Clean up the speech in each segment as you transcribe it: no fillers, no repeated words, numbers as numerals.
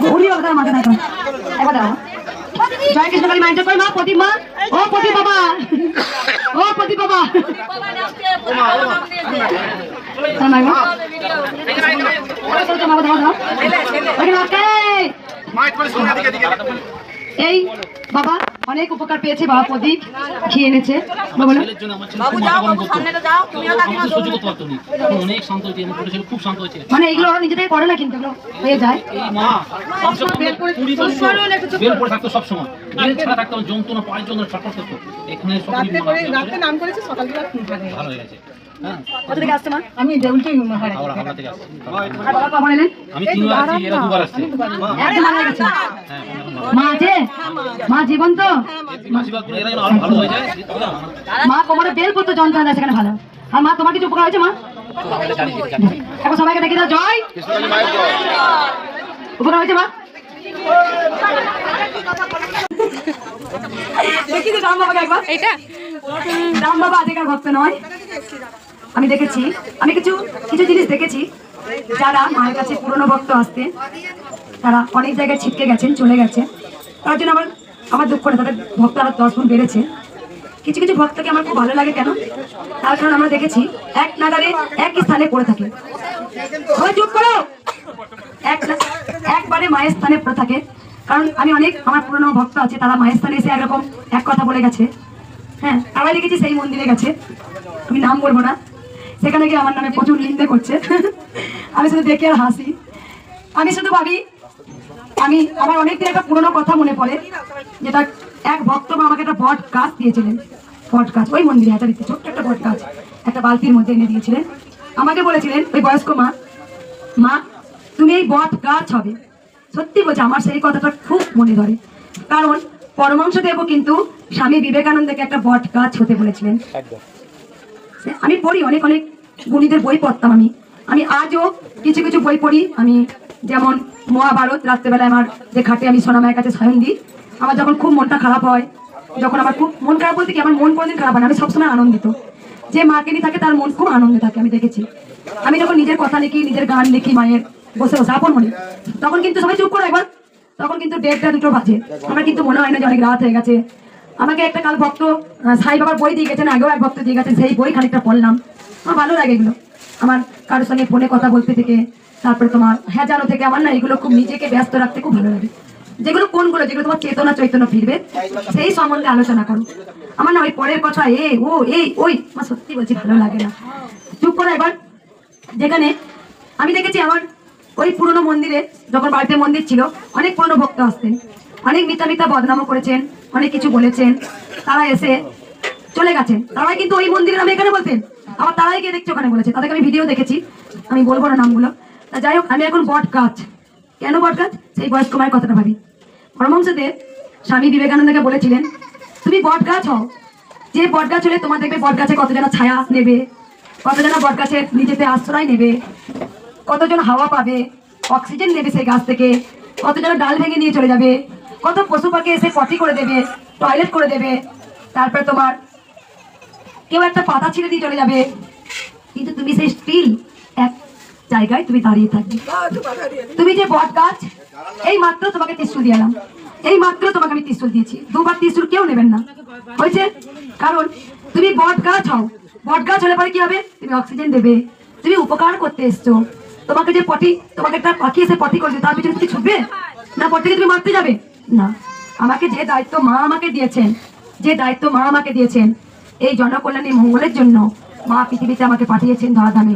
ঘুরি ওদের মাথা নাই একবার দাও জয় কৃষ্ণ কালী মাইন্ড কই মা প্রদীপ মা ও প্রদীপ বাবা ও প্রদীপ বাবা এই বাবা অনেক উপকার পেয়েছে বাবা প্রদীপ খেয়ে এনেছে মানে এগুলো ওরা নিজে থেকে করে না কিন্তু এগুলো হয়ে যায় আমি মা জীবন তো মা কোমরে বেল করতো যন্ত্রণা সেখানে ভালো আর মা তোমার কিছু উপকার হয়েছে মা এখন সবাইকে দেখি দাও জয় উপকার হয়েছে মা দেখি তো রাম বাবাকে একবার এইটা রাম বাবা আজকের ভক্ত নয় আমি দেখেছি আমি কিছু কিছু জিনিস দেখেছি যারা মায়ের কাছে পুরনো ভক্ত আসতে তারা অনেক জায়গায় ছিটকে গেছেন চলে গেছে তার জন্য আমার দুঃখ করে তাদের ভক্ত আরো 10 গুণ বেড়েছে কিছু কিছু ভক্তকে আমার খুব ভালো লাগে কেন তার কারণ আমরা দেখেছি এক নাগারে এক স্থানে পড়ে থাকে চুপ করো একবারে মায়ের স্থানে পড়ে থাকে কারণ আমি অনেক আমার পুরনো ভক্ত আছে তারা মায়ের স্থানে এসে একরকম এক কথা বলে গেছে হ্যাঁ আবার দেখেছি সেই মন্দিরে গেছে আমি নাম বলবো না সেখানে গিয়ে আমার নামে প্রচুর নিন্দে করছে আমি শুধু দেখে আর হাসি আমি শুধু ভাবি আমি আমার অনেকদিন একটা পুরনো কথা মনে পড়ে যেটা এক ভক্ত আমাকে একটা বট গাছ দিয়েছিলেন বট গাছ ওই মন্দিরে হাজারিতে ছোট্ট একটা বট গাছ একটা বালতির মধ্যে এনে দিয়েছিলেন আমাকে বলেছিলেন ওই বয়স্ক মা তুমি এই বট গাছ হবে সত্যি বলছে আমার সেই কথাটা খুব মনে ধরে কারণ পরমহংসদেবও কিন্তু স্বামী বিবেকানন্দকে একটা বট গাছ হতে বলেছিলেন আমি পড়ি অনেক অনেক গুণীদের বই পড়তাম আমি আজও কিছু কিছু বই পড়ি আমি যেমন মহাভারত রাত্রেবেলায় আমার যে খাটে আমি সোনামায়ের কাছে স্বয়ং দিই আমার যখন খুব মনটা খারাপ হয় যখন আমার খুব মন খারাপ বলতে কি আমার মন কোনোদিন খারাপ হয় না আমি সবসময় আনন্দিত যে মাকে নিয়ে থাকে তার মন খুব আনন্দে থাকে আমি দেখেছি আমি যখন নিজের কথা লিখি নিজের গান লিখি মায়ের বসে বসে আপন মনে তখন কিন্তু সবাই চুপ করো একবার তখন কিন্তু 1:30 2টো বাজে আমার কিন্তু মনে হয় না যে অনেক রাত হয়ে গেছে আমাকে একটা কাল ভক্ত সাই বাবার বই দিয়ে গেছেন আগেও এক ভক্ত দিয়ে গেছেন সেই বই খানিকটা পড়লাম আমার ভালো লাগে এগুলো আমার কারোর সঙ্গে ফোনে কথা বলতে থেকে তারপরে তোমার জানো থেকে আমার না এগুলো খুব নিজেকে ব্যস্ত রাখতে খুব ভালো লাগে যেগুলো কোনগুলো যেগুলো তোমার চেতনা চৈতন্য ফিরবে সেই সম্বন্ধে আলোচনা করো আমার না ওই পরের কথা ওই আমার সত্যি বলছি ভালো লাগে না চুপ করো এবার যেখানে আমি দেখেছি আমার ওই পুরনো মন্দিরে যখন বাড়িতে মন্দির ছিল অনেক পুরনো ভক্ত আসতেন অনেক মিথ্যা বদনামও করেছেন অনেক কিছু বলেছেন তারা এসে চলে গেছেন তারাই কিন্তু ওই মন্দিরের নামে এখানে বলতেন আবার তারাই গিয়ে দেখছি ওখানে বলেছে তাদেরকে আমি ভিডিও দেখেছি আমি বলবো না নামগুলো যাই হোক আমি এখন বট গাছ কেন বট গাছ সেই বয়স্ক মায়ের কথাটা ভাবি পরমহংসদেব স্বামী বিবেকানন্দকে বলেছিলেন তুমি বট গাছ হও যে বট গাছ হলে তোমার দেখবে বট গাছে কতজন ছায়া নেবে কতজন বট গাছের নিচেতে আশ্রয় নেবে কতজন হাওয়া পাবে অক্সিজেন নেবে সেই গাছ থেকে কতজন ডাল ভেঙে নিয়ে চলে যাবে কত পশু পাখি এসে পটি করে দেবে টয়লেট করে দেবে তারপরে তোমার কেউ একটা পাতা ছিঁড়ে দিয়ে চলে যাবে কিন্তু তুমি সেই স্টিল এক জায়গায় তুমি দাঁড়িয়ে থাকবে তুমি যে বট গাছ এই মাত্র তোমাকে ত্রিশূল দিয়ে এলাম এই মাত্র তোমাকে আমি ত্রিশূল দিয়েছি দুবার ত্রিশূল কেউ নেবেন না হয়েছে কারণ তুমি বট গাছ হও বট গাছ হলে পরে কি হবে তুমি অক্সিজেন দেবে তুমি উপকার করতে এসছো তোমাকে যে পটি তোমাকে একটা পাখি এসে পটি করবে তার পিছনে তুমি ছুটবে না পটিকে তুমি মারতে যাবে না আমাকে যে দায়িত্ব মা আমাকে দিয়েছেন এই জনকল্যাণী মঙ্গলের জন্য মা পৃথিবীতে আমাকে পাঠিয়েছেন ধরাধামে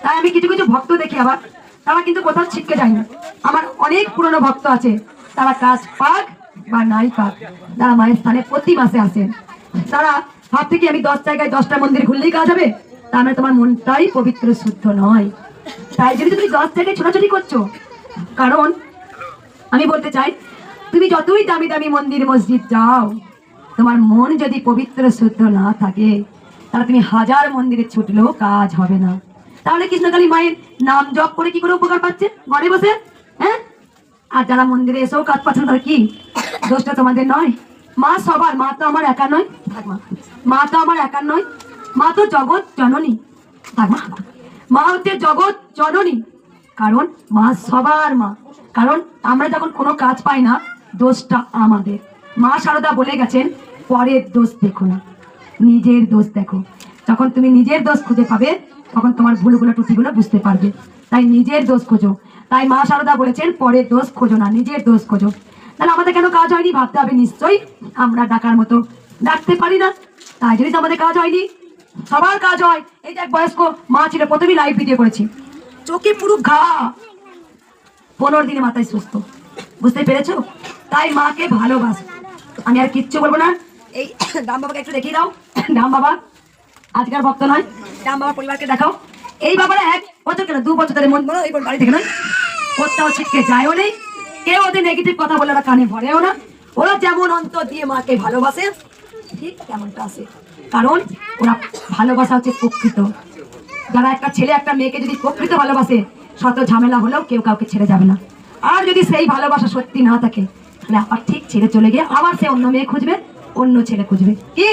তাই আমি কিছু কিছু ভক্ত দেখি আবার তারা কিন্তু কোথাও ছিটকে যায় না আমার অনেক পুরনো ভক্ত আছে তারা কাজ পাক বা নাই পাক তারা মায়ের স্থানে প্রতি মাসে আসেন তারা ভাবতে কি আমি 10 জায়গায় 10টা মন্দির ঘুরলেই কাজ হবে তা মানে তোমার মনটাই পবিত্র শুদ্ধ নয় তাই যদি তুমি 10 জায়গায় ছোটাছুটি করছো কারণ আমি বলতে চাই তুমি যতই দামি দামি মন্দির মসজিদ যাও তোমার মন যদি পবিত্র শুদ্ধ না থাকে তাহলে তুমি 1000 মন্দিরে ছুটলেও কাজ হবে না তাহলে কৃষ্ণকালী মায়ের নাম জপ করে কি করে উপকার পাচ্ছে ঘরে বসে হ্যাঁ আর যারা মন্দিরে এসেও কাজ পাচ্ছেন তারা কি দোষটা তোমাদের নয় মা সবার মা তো আমার একা নয় মা তো জগৎ জননী মা হচ্ছে জগৎ জননী কারণ মা সবার মা। কারণ আমরা যখন কোনো কাজ পাই না, দোষটা আমাদের। মা সারদা বলে গেছেন, পরের দোষ দেখো না, নিজের দোষ দেখো। যখন তুমি নিজের দোষ খুঁজে পাবে, তখন তোমার ভুলগুলো ত্রুটিগুলো বুঝতে পারবে। তাই নিজের দোষ খোঁজো। তাই মা সারদা বলেছেন, পরের দোষ খোঁজো না, নিজের দোষ খোঁজো। তাহলে আমাদের কেন কাজ হয়নি ভাবতে হবে। নিশ্চয়ই আমরা ডাকার মতো ডাকতে পারি না, তাই জন্যই তো আমাদের কাজ হয়নি। সবার কাজ হয়। এই যে এক বয়স্ক মা ছিল, প্রথমেই লাইভ ভিডিও করেছি, চোখে পুরো ঘা, 15 দিনে মাথায় সুস্থ। বুঝতে পেরেছো? তাই মাকে ভালোবাসো। আমি আর কিচ্ছু বলবো না। এই দাম বাবাকে একটু দেখিয়ে দাও। দাম বাবা আজকাল ভক্ত নয়, দাম বাবা পরিবারকে দেখাও। এই বাবারা 1 বছর কেন 2 বছর ধরে মন বলো এই বাড়ি থেকে নয়, কোথাও ছিটকে যায়ও নেই, কেউ ওদের নেগেটিভ কথা বলে ওরা কানে ভরেও না। ওরা যেমন অন্তর দিয়ে মাকে ভালোবাসে, ঠিক তেমনটা আসে। কারণ ওরা ভালোবাসা হচ্ছে প্রকৃত। যারা একটা ছেলে একটা মেয়েকে যদি প্রকৃত ভালোবাসে, শত ঝামেলা হলেও কেউ কাউকে ছেড়ে যাবে না। আর যদি সেই ভালোবাসা সত্যি না থাকে, তাহলে আবার ঠিক ছেড়ে চলে গিয়ে আবার সে অন্য মেয়ে খুঁজবে, অন্য ছেলে খুঁজবে। কি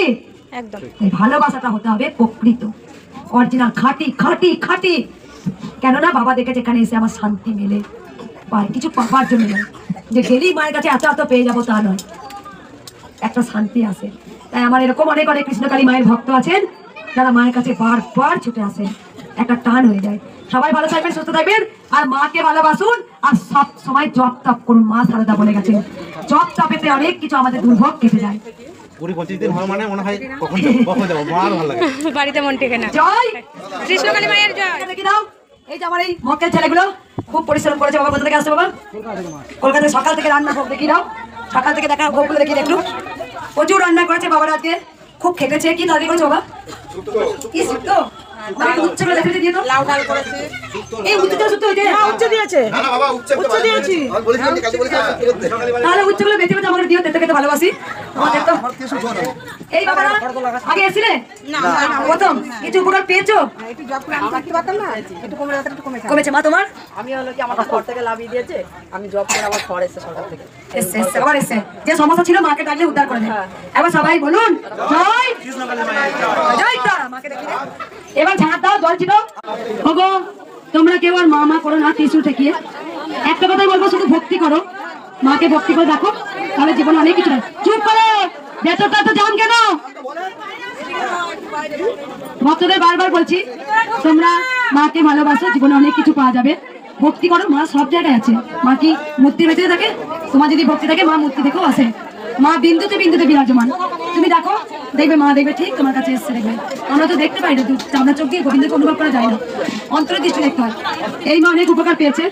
একদম এই ভালোবাসাটা হতে হবে প্রকৃত, অরিজিনাল, খাঁটি খাঁটি খাঁটি। কেননা বাবা দেখে যেখানে এসে আমার শান্তি মেলে, পায় কিছু পাবার জন্য নয়, যে গেলেই মায়ের কাছে এত এত পেয়ে যাবো তা নয়, একটা শান্তি আসে। তাই আমার এরকম অনেক অনেক কৃষ্ণকালী মায়ের ভক্ত আছেন, যারা মায়ের কাছে বারবার ছুটে আসেন, একটা টান হয়ে যায়। সবাই ভালো থাকবেন, সুস্থ থাকবেন, আর মাকে ভালোবাসুন, আর সব সময় জপ তপ করুন। মা সারদা বলে গেছেন, জপ তপেতে অনেক কিছু আমাদের দুর্ভোগ কেটে যায়। বাড়িতে মন টেকে না। জয় কৃষ্ণকালী মায়ের জয়। দেখি দাও, এই যে আমার এই মক্কেল ছেলেগুলো খুব পরিশ্রম করেছে। বাবা কোথা থেকে আসছে? বাবা কলকাতায় সকাল থেকে রান্না ভোগ দেখি দাও, সকাল থেকে দেখা ভোগগুলো দেখি একটু। প্রচুর রান্না করেছে বাবার, আজকে খুব খেটেছে। কি তরকারি করেছে বাবা? কি শুক্তো? উচ্চগুলো দেখে দিয়ে তো। এই উচ্চটা শুক্তো হয়েছে? উচ্চ দিয়েছে। উচ্চ দিয়েছি। তাহলে উচ্চগুলো বেঁচে বেঁচে আমাকে দিও, খেতে ভালোবাসি। আমাদের তো এই বাবারা আগে এসেছিলে প্রথম, কিছু উপকার পেয়েছো? কমেছে মা তোমার? আমি হলো কি আমার ঘর থেকে লাভিয়ে দিয়েছে, আমি জব করে আমার ঘর এসে সরকার থেকে এসে আবার এসে যে সমস্যা ছিল মাকে ডাকলে উদ্ধার করে দেয়। এবার সবাই বলুন জয় জয় তারা। মাকে দেখি এবার ঝাঁট দাও, জল ছিটাও। ওগো তোমরা কেউ আর মা মা করো না, ত্রিশূল ঠেকিয়ে। একটা কথাই বলবো, শুধু ভক্তি করো, মাকে ভক্তি করে দেখো, তাহলে জীবনে অনেক কিছু। চুপ করো, ভেতরটা তো জান কেন? ভক্তদের বারবার বলছি, তোমরা মাকে ভালোবাসো, জীবনে অনেক কিছু পাওয়া যাবে। ভক্তি করো, মা সব জায়গায় আছে। মা কি মূর্তির ভেতরে থাকে? তোমার যদি ভক্তি থাকে, মা মূর্তি দেখেও আসে। মা বিন্দুতে বিন্দুতে বিরাজমান। তুমি দেখো, দেখবে মা দেখবে ঠিক তোমার কাছে এসছে। দেখবে আমরা তো দেখতে পাই না, আমরা চোখ দিয়ে গোবিন্দকে অনুভব করা যায় না, অন্তরের দৃষ্টি দেখতে হয়। এই মা অনেক উপকার পেয়েছে।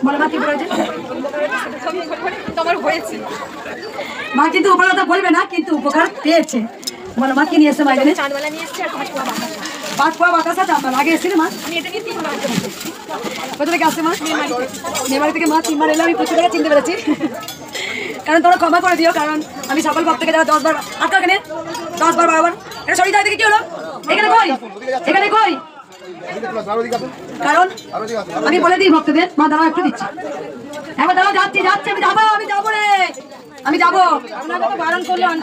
বলো মা কি করেছে? মা কিন্তু উপকারটা বলবে না, কিন্তু উপকার পেয়েছে। বলো মা কি নিয়ে এসছে? মায়ের চাঁদওয়ালা নিয়ে এসেছে আর 5 পোয়া বাতাসা চাঁদওয়ালা। আগে এসেছিলে মা? আমি এটা নিয়ে 3 বার কোথা থেকে আসছে মা? মেমারি থেকে। মা 3 বার এলে আমি প্রচুর চিনতে পেরেছি। কারণ তোমরা ক্ষমা করে দিও, কারণ আমি সকল ভক্তকে যারা 10 বার আটকা, এখানে 10 বার 12 বার এটা সরি যায় দেখি কি হলো? এখানে কই? এখানে কই? কারণ আমি বলে দিই ভক্তদের, মা দাঁড়াও একটু দিচ্ছি। এবার দাঁড়াও, যাচ্ছি যাচ্ছি, আমি যাবো রে, আমি যাবো।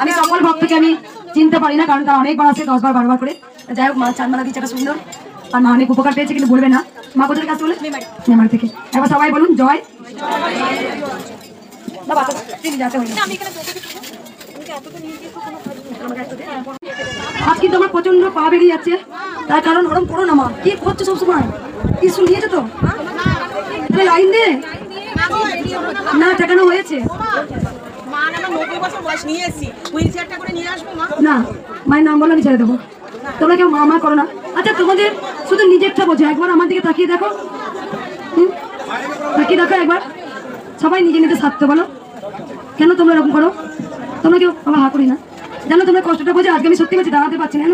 আমি সকল ভক্তকে আমি চিনতে পারি না, কারণ তারা অনেকবার আসে 10 বার 12 বার করে। যাই হোক, মা চাঁদমালা দিচ্ছে একটা সুন্দর, আর মা অনেক উপকার পেয়েছে, কিন্তু বলবে না। মা কোথায় কাছে বলে? মেমারি থেকে। এবার সবাই বলুন জয়। আজ কিন্তু আমার প্রচন্ড পা বেরিয়ে যাচ্ছে, তার কারণ ওরম করো না। মা কি করছো সবসময়? কিছু নিয়েছো তো? লাইন দে না, ঠেকানো হয়েছে না। মায়ের নাম বলো, আমি ছেড়ে দেবো। তোমরা কেউ মা মা করো না। আচ্ছা তোমাদের শুধু নিজেরটা বোঝো, একবার আমার দিকে তাকিয়ে দেখো, তাকিয়ে দেখো একবার। সবাই নিজে নিজে স্বার্থ বলো, কেন তোমরা এরকম করো? তোমরা কেউ বাবা হা করি না, জানো তোমরা কষ্টটা বোঝো। আজকে আমি সত্যি বলছি, দাঁড়াতে পারছি না।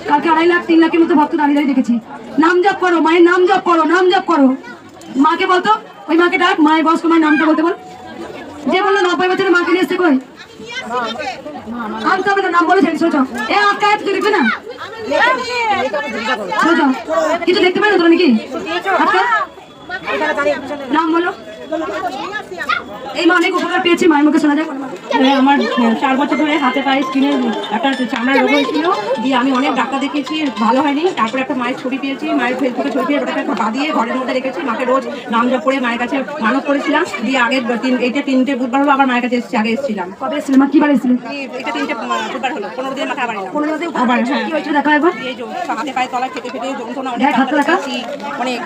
কালকে 2.5 লাখ 3 লাখের মতো ভক্ত দাঁড়িয়ে দাঁড়িয়ে দেখেছি। নাম জপ করো, মায়ের নাম জপ করো, নাম জপ করো। মাকে বলতো, ওই মাকে ডাক, মায়ের বয়স্ক মায়ের নামটা বলতে বল। যে বললো 90 বছরের মাকে নিয়ে এসছে, কই আমি তবে নাম বলেছেন। সোচ এ আটকা কিছু দেখবে না, সোচ কিছু দেখতে পাই না তোরা নাকি? আটকা নাম বলো। এই মা অনেক উপকার পেয়েছি, মায়ের মুখে শোনা যায়। আমার 4 বছর ধরে হাতে পায়ে স্কিনের একটা চামড়ার রোগ হয়েছিল, দিয়ে আমি অনেক ডাক্তার দেখিয়েছি, ভালো হয়নি। তারপরে একটা মায়ের ছবি পেয়েছি, মায়ের ফেসবুকে ছবি পেয়ে ওটাকে একটা বাঁধিয়ে ঘরের মধ্যে রেখেছি। মাকে রোজ নাম জপ করে মায়ের কাছে মানত করেছিলাম, দিয়ে আগের এইটা 3টে বুধবার হলো আবার মায়ের কাছে এসেছি। আগে এসেছিলাম, কবে এসেছিলেন মা, কিবার এসেছিলেন? এটা 3টে বুধবার হলো, 15 দিনের মাথায় আবার এলাম। 15 দিন আবার কি হয়েছিল দেখা একবার? এই যে হাতে পায়ে তলায় ফেটে ফেটে যন্ত্রণা অনেক, দেখ, হাতটা দেখা। অনেক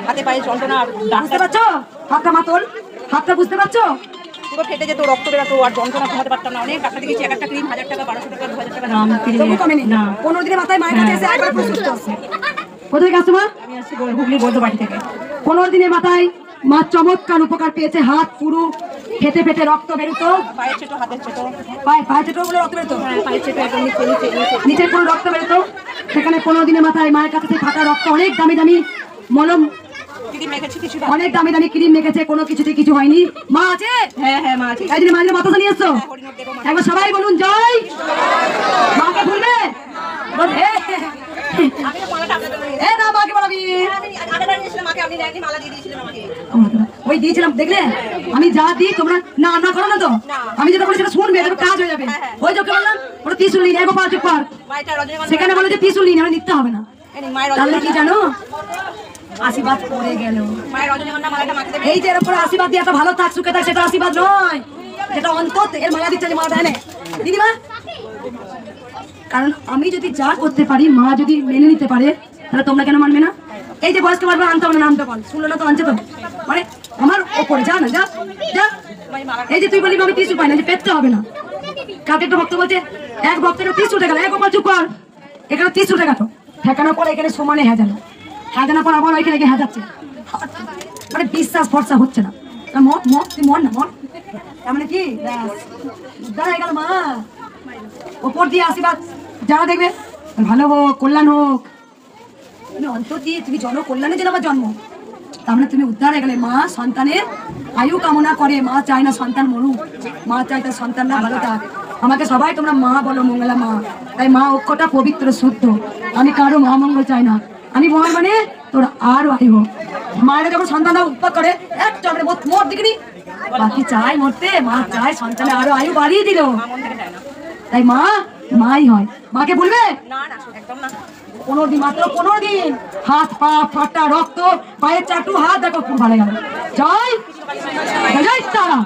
হাতে পায়ে যন্ত্রণা, বুঝতে ডাক্তার পারছো হাতটা মাতল, হাতটা বুঝতে পারছো? পুরো ফেটে যেত, রক্ত বেরোতো, আর যন্ত্রণা কমাতে পারতাম না। অনেক ডাক্তার দেখেছি, এক একটা ক্রিম 1000 টাকা, 1200 টাকা, 2000 টাকা দাম। তবু কমেনি না। 15 দিনের মাথায় মায়ের কাছে এসে একবার পুরো সুস্থ হচ্ছে। কোথায় গেছো মা? আমি আসছি হুগলি বৈদ্যবাড়ি থেকে। 15 দিনের মাথায় মা চমৎকার উপকার পেয়েছে। হাত পুরো ফেটে ফেটে রক্ত বেরোতো, পায়ের ছোট, হাতের ছোট, পায়ে ছোট বলে রক্ত বেরোতো, পায়ের ছোট, একদম নিচে নিচে নিচে নিচে পুরো রক্ত বেরোতো। সেখানে 15 দিনের মাথায় মায়ের কাছে সেই ফাটা রক্ত, অনেক দামি দামি মলম, ক্রিম মেখেছি কিছু। অনেক দামি দামি ক্রিম মেখেছে, কোনো কিছুতে কিছু হয়নি। মা আছে? হ্যাঁ হ্যাঁ, মা আছে। এই দিনে মায়ের বাতাসা নিয়ে এসছো। হরিণর দেবো মা। একবার সবাই বলুন জয়। মাকে ভুলবে? আমি তো মালাটা আপনাদের বাড়ি এ না, মাকে বলাবি। আগের বাড়ি গেছিলাম, মাকে আপনি দেননি, মালা দিয়ে দিয়েছিলেন আমাকে। ওই দিয়েছিলাম, দেখলে আমি যা দিই তোমরা না না করো না তো। আমি যেটা বলি সেটা শুনবে, তবে কাজ হয়ে যাবে। ওই যে ওকে বললাম ওটা 30 নিন, এগো 5 পর। মায়েরটা রজনীগন্ধা, সেখানে বলে যে 30 নিন, আমি নিতে হবে না। এই নিন, মায়ের তাহলে কি রজনীগন্ধা, জানো, আশীর্বাদ পড়ে গেল। মায়ের রজনীগন্ধা মালাটা মাকে দেবে। এই যে এরকম করে আশীর্বাদ দিয়ে একটা ভালো থাক, সুখে থাক, সেটা আশীর্বাদ নয়, যেটা অন্তর থেকে মালা দিচ্ছে, যে মালা দেয় না দিদিমা। কারণ আমি যদি যা করতে পারি, মা যদি মেনে নিতে পারে, তাহলে তোমরা কেন মানবে না? এই যে বয়স্ক বারবার আনতে হবে না, নামটা বল, শুনলো না তো, আনছে তো, মানে আমার ওপরে যা না, যা যা। এই যে তুই বলি আমি 30 পাই না, যে পেতে হবে না। কাকে একটা ভক্ত বলছে, এক ভক্তকে 30 টাকা, এক গোপাল চুপ কর, এখানে 30 টাকা তো ঠেকানোর পরে এখানে সমানে হেজানো, হেজানোর পর আবার ওইখানে গিয়ে হেজাচ্ছে, মানে বিশ্বাস ভরসা হচ্ছে না। মন মন তুই মন না মন, তার মানে কি ব্যাস উদ্ধার হয়ে গেল মা। ওপর দিয়ে আশীর্বাদ যারা দেখবে, ভালো হোক, কল্যাণ হোক, তুমি অন্তর দিয়ে তুমি জনকল্যাণের জন্য আবার জন্ম, তার মানে তুমি উদ্ধার হয়ে গেলে। মা সন্তানের আয়ু কামনা করে, মা চায় না সন্তান মরুক, মা চায় তার সন্তানরা ভালো থাক। আমাকে সবাই তোমরা মা বলো, মঙ্গলা মা, তাই মা অক্ষরটা পবিত্র শুদ্ধ। আমি কারো মহামঙ্গল চাই না, আমি মহান মানে তোর আরো আয়ু হোক। মায়েরা যখন সন্তানরা উৎপাদ করে, এক চন্দ্রে মোট দিকনি বাকি চায় মরতে, মা চায় সন্তানের আরো আয়ু বাড়িয়ে দিল। তাই মা মাই হয়। মাকে বলবে না না, একদম না। 15 দিন, মাত্র 15 দিন, হাত পা ফাটা, রক্ত, পায়ের চাটু, হাত দেখো খুব ভালো গেল। জয় জয় তারা।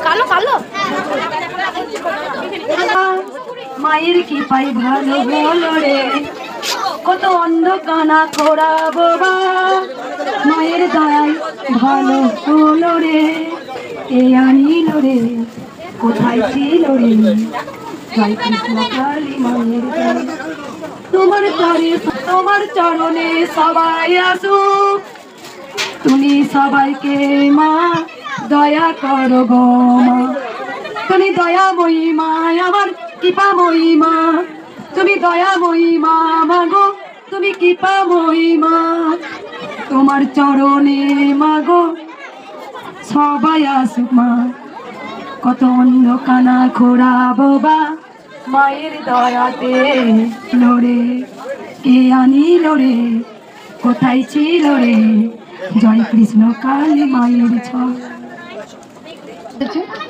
কালো কালো মায়ের কি পাই ভালো হলো রে, কত অন্ধকানা খোড়া বাবা, মায়ের দয়ায় ভালো হলো রে, এ আনিল রে, কোথায় ছিল রে, জয় কৃষ্ণ কালী মায়ের দয়া। তোমার তরে তোমার চরণে সবাই আসুক, তুমি সবাইকে মা দয়া করো গো মা, তুমি দয়াময়ী মা, আমার কৃপাময়ী মা, তুমি দয়াময়ী মা, মাগো তুমি কৃপাময়ী মা, তোমার চরণে মাগো সবাই আসুক মা, কত অন্ধকানা খোড়া বাবা, মায়ের দয়াতে লড়ে, কে আনিল রে, কোথায় ছিল রে, জয় কৃষ্ণ কালী মায়ের ছয়।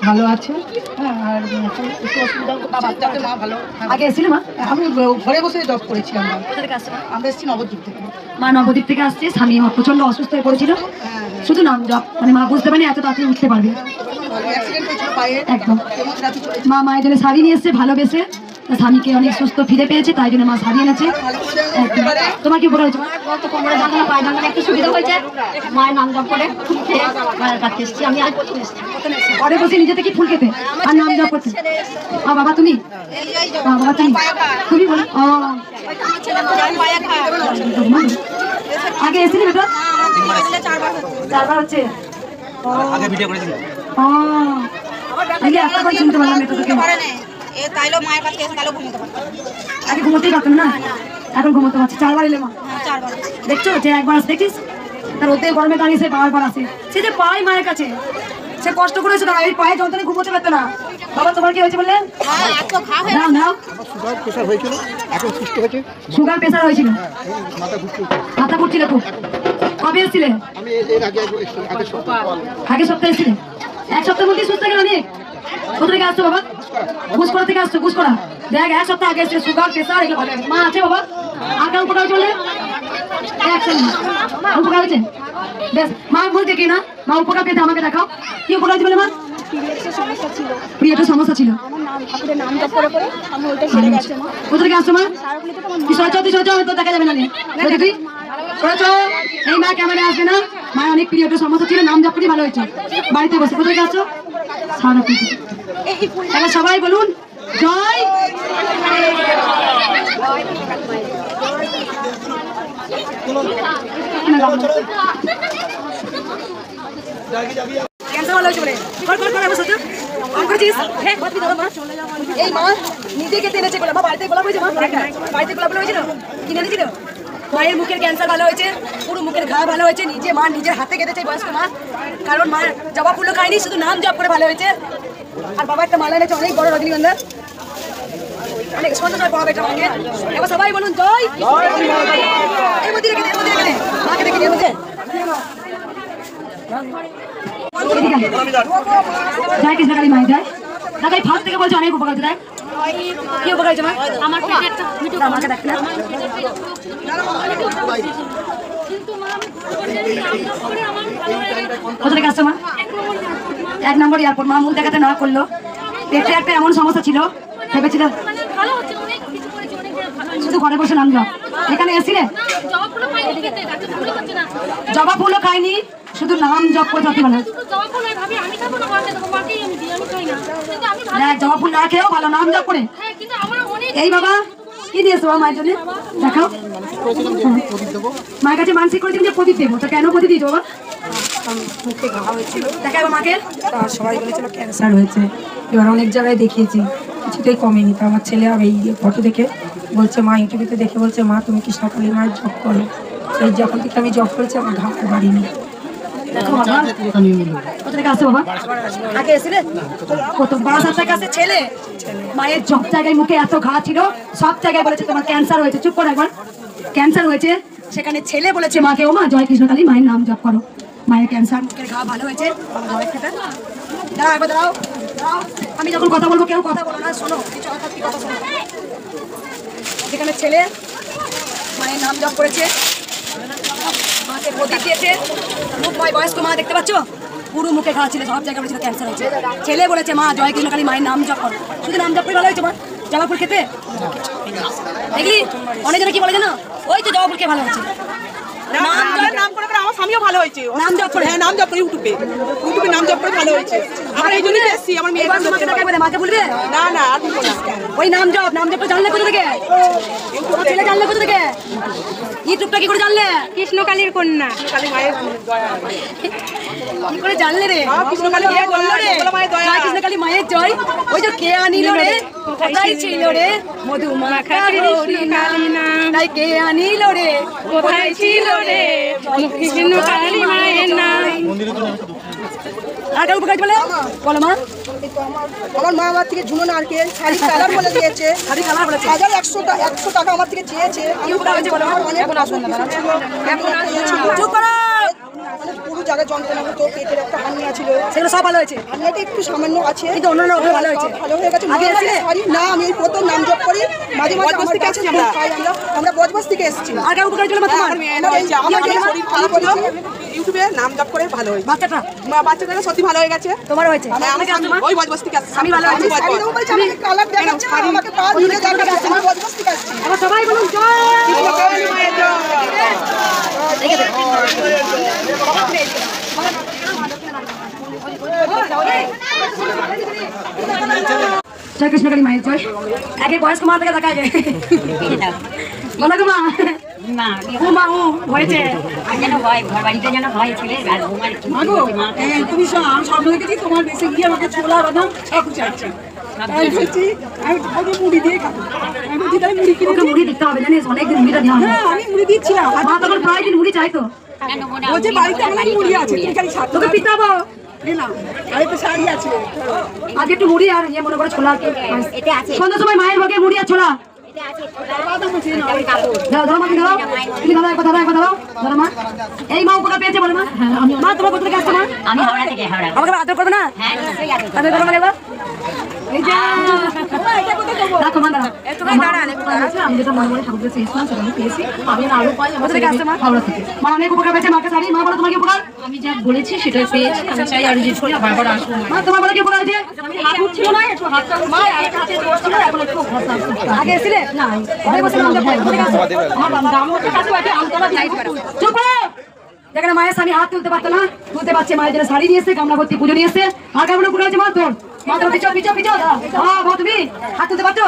ভালো আছে? হ্যাঁ, আর একটু অসুবিধা বাচ্চাতে মা ভালো। আগে এসেছিল মা? আমি ঘরে বসে জব করেছিলাম। কোথা থেকে আসছে? আমরা এসেছি নবদ্বীপ থেকে। মা নবদ্বীপ থেকে আসছে, স্বামী আমার প্রচন্ড অসুস্থ হয়ে পড়েছিল, শুধু নাম জপ, মানে মা বুঝতে পারেনি এত তাড়াতাড়ি উঠতে পারবে। ভালো অ্যাক্সিডেন্ট হয়েছিল পায়ে, একদম। কেমোথেরাপি চলেছে। মা মায়ের জন্য শাড়ি নিয়ে এসছে ভালোবেসে, তার স্বামীকে অনেক সুস্থ ফিরে পেয়েছে, তাই জন্য মা শাড়ি এনেছে। ভালো করে একদম। তোমার কি উপকার হয়েছে মা? তো কোমরে ভাঙা পায়ে ভাঙা একটু সুবিধা হয়েছে, মায়ের নাম জপ করে খেয়ে মায়ের কাছে এসেছি। আমি আর প্রথম এসেছি। ঘরে বসে নিজে থেকে ফুল খেতে আর নাম জপ করতে। বাবা তুমি, বাবা তুমি বলো। আগে এসেছিলি বেটা? 4বার হচ্ছে। আগে ভিডিও করেছিল। আগে একটা করে শুনতে পারলাম এটা তোকে। তাইলো মায়ের কাছে এসে তাইলো ঘুমোতে পারতাম। আগে ঘুমোতেই পারতাম না, এখন ঘুমোতে পারছি। 4বার এলে মা, 4বার। দেখছো যে একবার আসে দেখিস, তার ওতে গরমে দাঁড়িয়ে সে বারবার আসে, সে যে পায় মায়ের কাছে, সে কষ্ট করেছে না, এই পায়ে যন্ত্রণে ঘুমোতে পারতো না। বাবা তোমার কি হয়েছে বললেন? নাও নাও, সুগার প্রেশার হয়েছিল, এখন সুস্থ হয়েছে। সুগার প্রেশার হয়েছিল, মাথা ঘুরছে। মাথা ঘুরছিল খুব। কবে এসেছিলে? আমি এর আগে আগের সপ্তাহে এসেছিলে? এক সপ্তাহের মধ্যে সুস্থ গেল অনেক। কোথা থেকে আসছো বাবা? ঘুষকরা থেকে আসছো, ঘুষকরা। দেখ এক সপ্তাহ আগে এসছে, সুগার প্রেসার এগুলো ভালো আছে। মা আছে বাবা? আর কাউ উপকার চলে উপকার হয়েছে বেশ। মা বলতে কি না মা উপকার পেতে আমাকে দেখাও, কি উপকার হয়েছে বলে মা? পিরিয়ডের সমস্যা ছিল। কোথা থেকে আসছো মা? তো দেখা যাবে না তুই করেছো। এই মা ক্যামেরা আসবে না, মায়ের অনেক পিরিয়ডের সমস্যা ছিল, নাম জপ করে ভালো হয়েছে। বাড়িতে বসে। কোথা থেকে আসছো? এখন সবাই বলুন জয়। ক্যান্সার ভালো হয়েছে বলে এই মা নিজে কেটে এনেছে গোলাপ। বাড়িতে গোলাপ হয়েছে, বাড়িতে গোলাপ হয়েছিল, কিনে এনেছিল। মায়ের মুখের ক্যান্সার ভালো হয়েছে, পুরো মুখের ঘা ভালো হয়েছে, নিজে মা নিজের হাতে কেটেছে বয়স্ক মা। কারণ মা জবা ফুলও খায়নি, শুধু নাম জপ করে ভালো হয়েছে। আর বাবা একটা মালা এনেছে অনেক বড় রজনীগন্ধা, অনেক সন্ধ্যা পাওয়া এটা মাকে। এবার সবাই বলুন জয়। মাকে দেখে নিয়ে জয় কৃষ্ণ কালী মায়ের জয়। দাদা ফার্স্ট থেকে বলছে অনেক উপকার হচ্ছে। দেখ কি উপকার হয়েছে মা? আমার মাকে দেখ না। কোথা থেকে আসছো মা? 1 নম্বর এয়ারপোর্ট। মা মুখ দেখাতে না করলো, পেটে একটা এমন সমস্যা ছিল, ভেবেছিল শুধু ঘরে বসে নাম জপ। এখানে এসছিলে জবা ফুলও খাইনি, শুধু নাম জপ করে থাকতে ভালো। দেখ জবা ফুল না খেয়েও ভালো নাম জপ করে। এই বাবা কি দিয়েছো মায়ের জন্য দেখাও। মায়ের কাছে মানসিক করেছিল যে প্রদীপ দেবো, তো কেন প্রদীপ দিয়েছো বাবা? মুখে ঘা হয়েছিল, দেখাবো মাকে। সবাই বলেছিল ক্যান্সার হয়েছে, এবার অনেক জায়গায় দেখিয়েছি, কিছুতেই কমেনি। তো আমার ছেলে এই ফটো দেখে বলছে, মা ইউটিউবে দেখে বলছে, মা তুমি কৃষ্ণকালী মায়ের জপ করো। সেই যখন থেকে আমি জপ করেছি আমার ঘা বাড়িনি। ছেলে মায়ের সব জায়গায় মুখে এত ঘা ছিল, সব জায়গায় বলেছে তোমার ক্যান্সার হয়েছে। চুপ করে একবার, ক্যান্সার হয়েছে। সেখানে ছেলে বলেছে মাকে, ও মা জয় কৃষ্ণকালী মায়ের নাম জপ করো, মায়ের ক্যান্সার মুখের ঘা ভালো হয়েছে। দাঁড়াও, আমি যখন কথা বলবো কেউ কথা বলো না, শোনো কথা শোনো। যেখানে ছেলে মায়ের নাম জপ করেছে, মাকে প্রদীপ দিয়েছে, মুখময় বয়স্ক মা দেখতে পাচ্ছ, পুরো মুখে ঘা ছিল, সব জায়গায় বলেছিল ক্যান্সার হয়েছে। ছেলে বলেছে মা জয় কৃষ্ণকালী মায়ের নাম জপ করো, শুধু নাম জপ করে ভালো হয়েছে। মা জবা ফুল খেতে দেখলি অনেকজনে কি বলে জানো, ওই তো জবা ফুল খেয়ে ভালো হয়েছে। নাম করে আমার স্বামীও ভালো হয়েছে, নাম জপ করে। হ্যাঁ নাম জপ করে ইউটিউবে নাম জপ করে ভালো হয়েছে। আমরা এই জন্যই এসেছি, আমার মেয়ে মাকে বলবে না না ওই নাম জপ করে জানলে কোথা থেকে? ছেলে জানলে কোথা থেকে? ইউটিউবটা কি করে জানলে? কৃষ্ণকালীর কন্যা কালী মায়ের কি করে জানলে রে? কৃষ্ণকালী কে বললো রে? জয় কৃষ্ণকালী মায়ের জয়। ওই যে কে আনিল রে, কোথায় ছিল রে মধুমাখা কৃষ্ণকালী নাম, তাই কে আনিল রে, কোথায় ছিল রে কৃষ্ণকালী মায়ের নাম। আর কাউ উপকার বলে বলো মা। আমার মা আমার থেকে ঝুনো নারকেল শাড়ি কালার বলে দিয়েছে, শাড়ি কালার বলেছে। 100 টাকা আমার থেকে চেয়েছে। কি উপকার হয়েছে বলো মা? চুপ করো। পুরো জায়গায় যন্ত্রণা হতো, পেটের একটা হার্নিয়া ছিল, সেগুলো সব ভালো হয়েছে, হার্নিয়াটা একটু সামান্য আছে, কিন্তু অন্যান্য ভালো হয়েছে। ভালো হয়ে গেছে। আগে এসেছিলে? না আমি এই প্রথম নাম জপ করি, মাঝে মাঝে আমার কাছে আমরা বজবজ থেকে এসেছি। আর কাউ উপকার ছিল মা তোমার? ইউটিউবে নাম জপ করে ভালো হয়েছে। বাচ্চাটা বাচ্চাদের সত্যি ভালো হয়ে গেছে। তোমার হয়েছে? ওই বজবজ থেকে আসছে। আমি ভালো আছি। আমাকে কালার দেখাচ্ছে, আমাকে পা দিয়ে দেখাচ্ছে, আমি বজবজ থেকে আসছি। আবার সবাই বলুন জয় কৃষ্ণকালী মায়ের জয়। জয় কৃষ্ণকালী মায়ের জয়। আগে বয়স্ক মা থেকে দেখা যায় বলো গো মা। ও মা ও হয়েছে তুমি স্বপ্ন দেখেছি তোমার বেশি গিয়ে আমাকে ছোলা বাদাম সব চাইছে, আমি বলছি আমি মুড়ি দিয়ে খাবো। আমি বলছি তাই মুড়ি কিনে মুড়ি দিতে হবে জানিস, অনেকদিন মুড়িটা দেওয়া হয়। হ্যাঁ আমি মুড়ি দিচ্ছিলাম, মা তখন প্রায় দিন মুড়ি চাইতো, বলছে বাড়িতে আমার মুড়ি আছে, তুমি খালি সাথে তোকে পিতা হবো না, আমি তো শাড়ি আছে। আজ একটু মুড়ি আর ইয়ে মনে করে ছোলা সন্ধ্যার সময় মায়ের ভোগে মুড়ি আর ছোলা দাও ধরো মা, তুমি ধরো, তুমি ধরো, একবার ধরো, একবার ধরো, ধরো মা। এই মা উপকার পেয়েছে বলে মা। মা তোমার কোথা থেকে আসছে মা? আমি হাওড়া থেকে হাওড়া। আমাকে আদর করবে না? হ্যাঁ নিশ্চয়ই আছে। আদর করো মানে এবার? এই যে দেখো মা, দাঁড়াও। আমি যেটা মা বলে ঠাকুরকে চেয়েছিলাম সেটা আমি পেয়েছি। আমি আরো পাই। কোথা থেকে আসছে মা? হাওড়া থেকে। মা অনেক উপকার পেয়েছে, মাকে শাড়ি। মা বলো তোমার কি উপকার? আমি যা বলেছি সেটাই পেয়েছি, আমি চাই আর জিজ্ঞেস করি বারবার আসবো। মা তোমার বলে কি উপকার হয়েছে? হাত উঠছিল না, একটু হাতটা উঠছে, আর একটা হাতে জোর ছিল, এখন একটু ঘষা আসছে। আগে এসেছিলে? না, ঘরে বসে নাম জপ করে। কোথা থেকে আসছো? চুপ করো। যেখানে মায়ের স্বামী হাত তুলতে পারতো না, তুলতে পারছে। মায়ের জন্য শাড়ি নিয়ে এসছে, গামলা ভর্তি পুজো নিয়ে এসছে। আর কেমন উপকার হয়েছে মা তোর? মা তোর পিছু পিছু পিছু মা তুমি হাত তুলতে পারছো?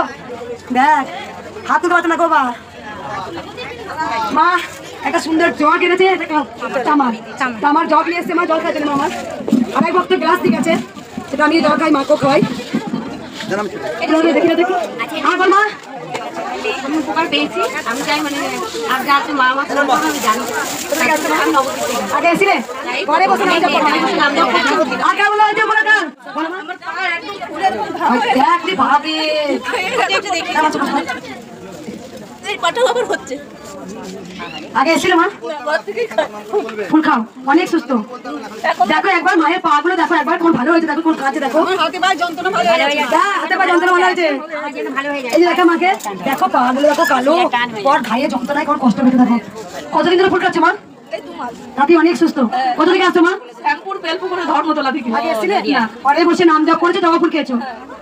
দেখ হাত তুলতে পারছো না গো মা। মা একটা সুন্দর জগ এনেছে, তামার জগ নিয়ে এসছে। মা জল খাইছে না আমার। আর এক ভক্ত গ্লাস ঠিক আছে, সেটা আমি জল খাই, মাকেও খাই। দেখি দেখি। হ্যাঁ বল মা। আমি উপকার পেয়েছি, আমি চাই মানে আর যা আছে মা আমার আমি জানি। আমি নবদ্বীপ থেকে। আগে এসেছিলে? ঘরে বসে নাম জপ করো। নাম জপ করছি। আর কেমন হয়েছে বলে দেন। দেখ রে ভাবি। আগে এসেছিল মা? ফুল খাও, অনেক সুস্থ। দেখো একবার মায়ের পা গুলো দেখো, একবার কোন ভালো হয়েছে দেখো, কোন কাছে দেখো। হাতে পা যন্ত্রণা ভালো হয়েছে। এই যে দেখো মাকে, দেখো পা গুলো দেখো কালো, পর ঘাইয়ে যন্ত্রণায় কোন কষ্ট পেতে দেখো। কতদিন ধরে ফুল খাচ্ছে মা? রাতি অনেক সুস্থ। কত থেকে আসছো মা? আগে এসেছিলে? না, ঘরে বসে নাম জপ করেছো, জবা ফুল খেয়েছো।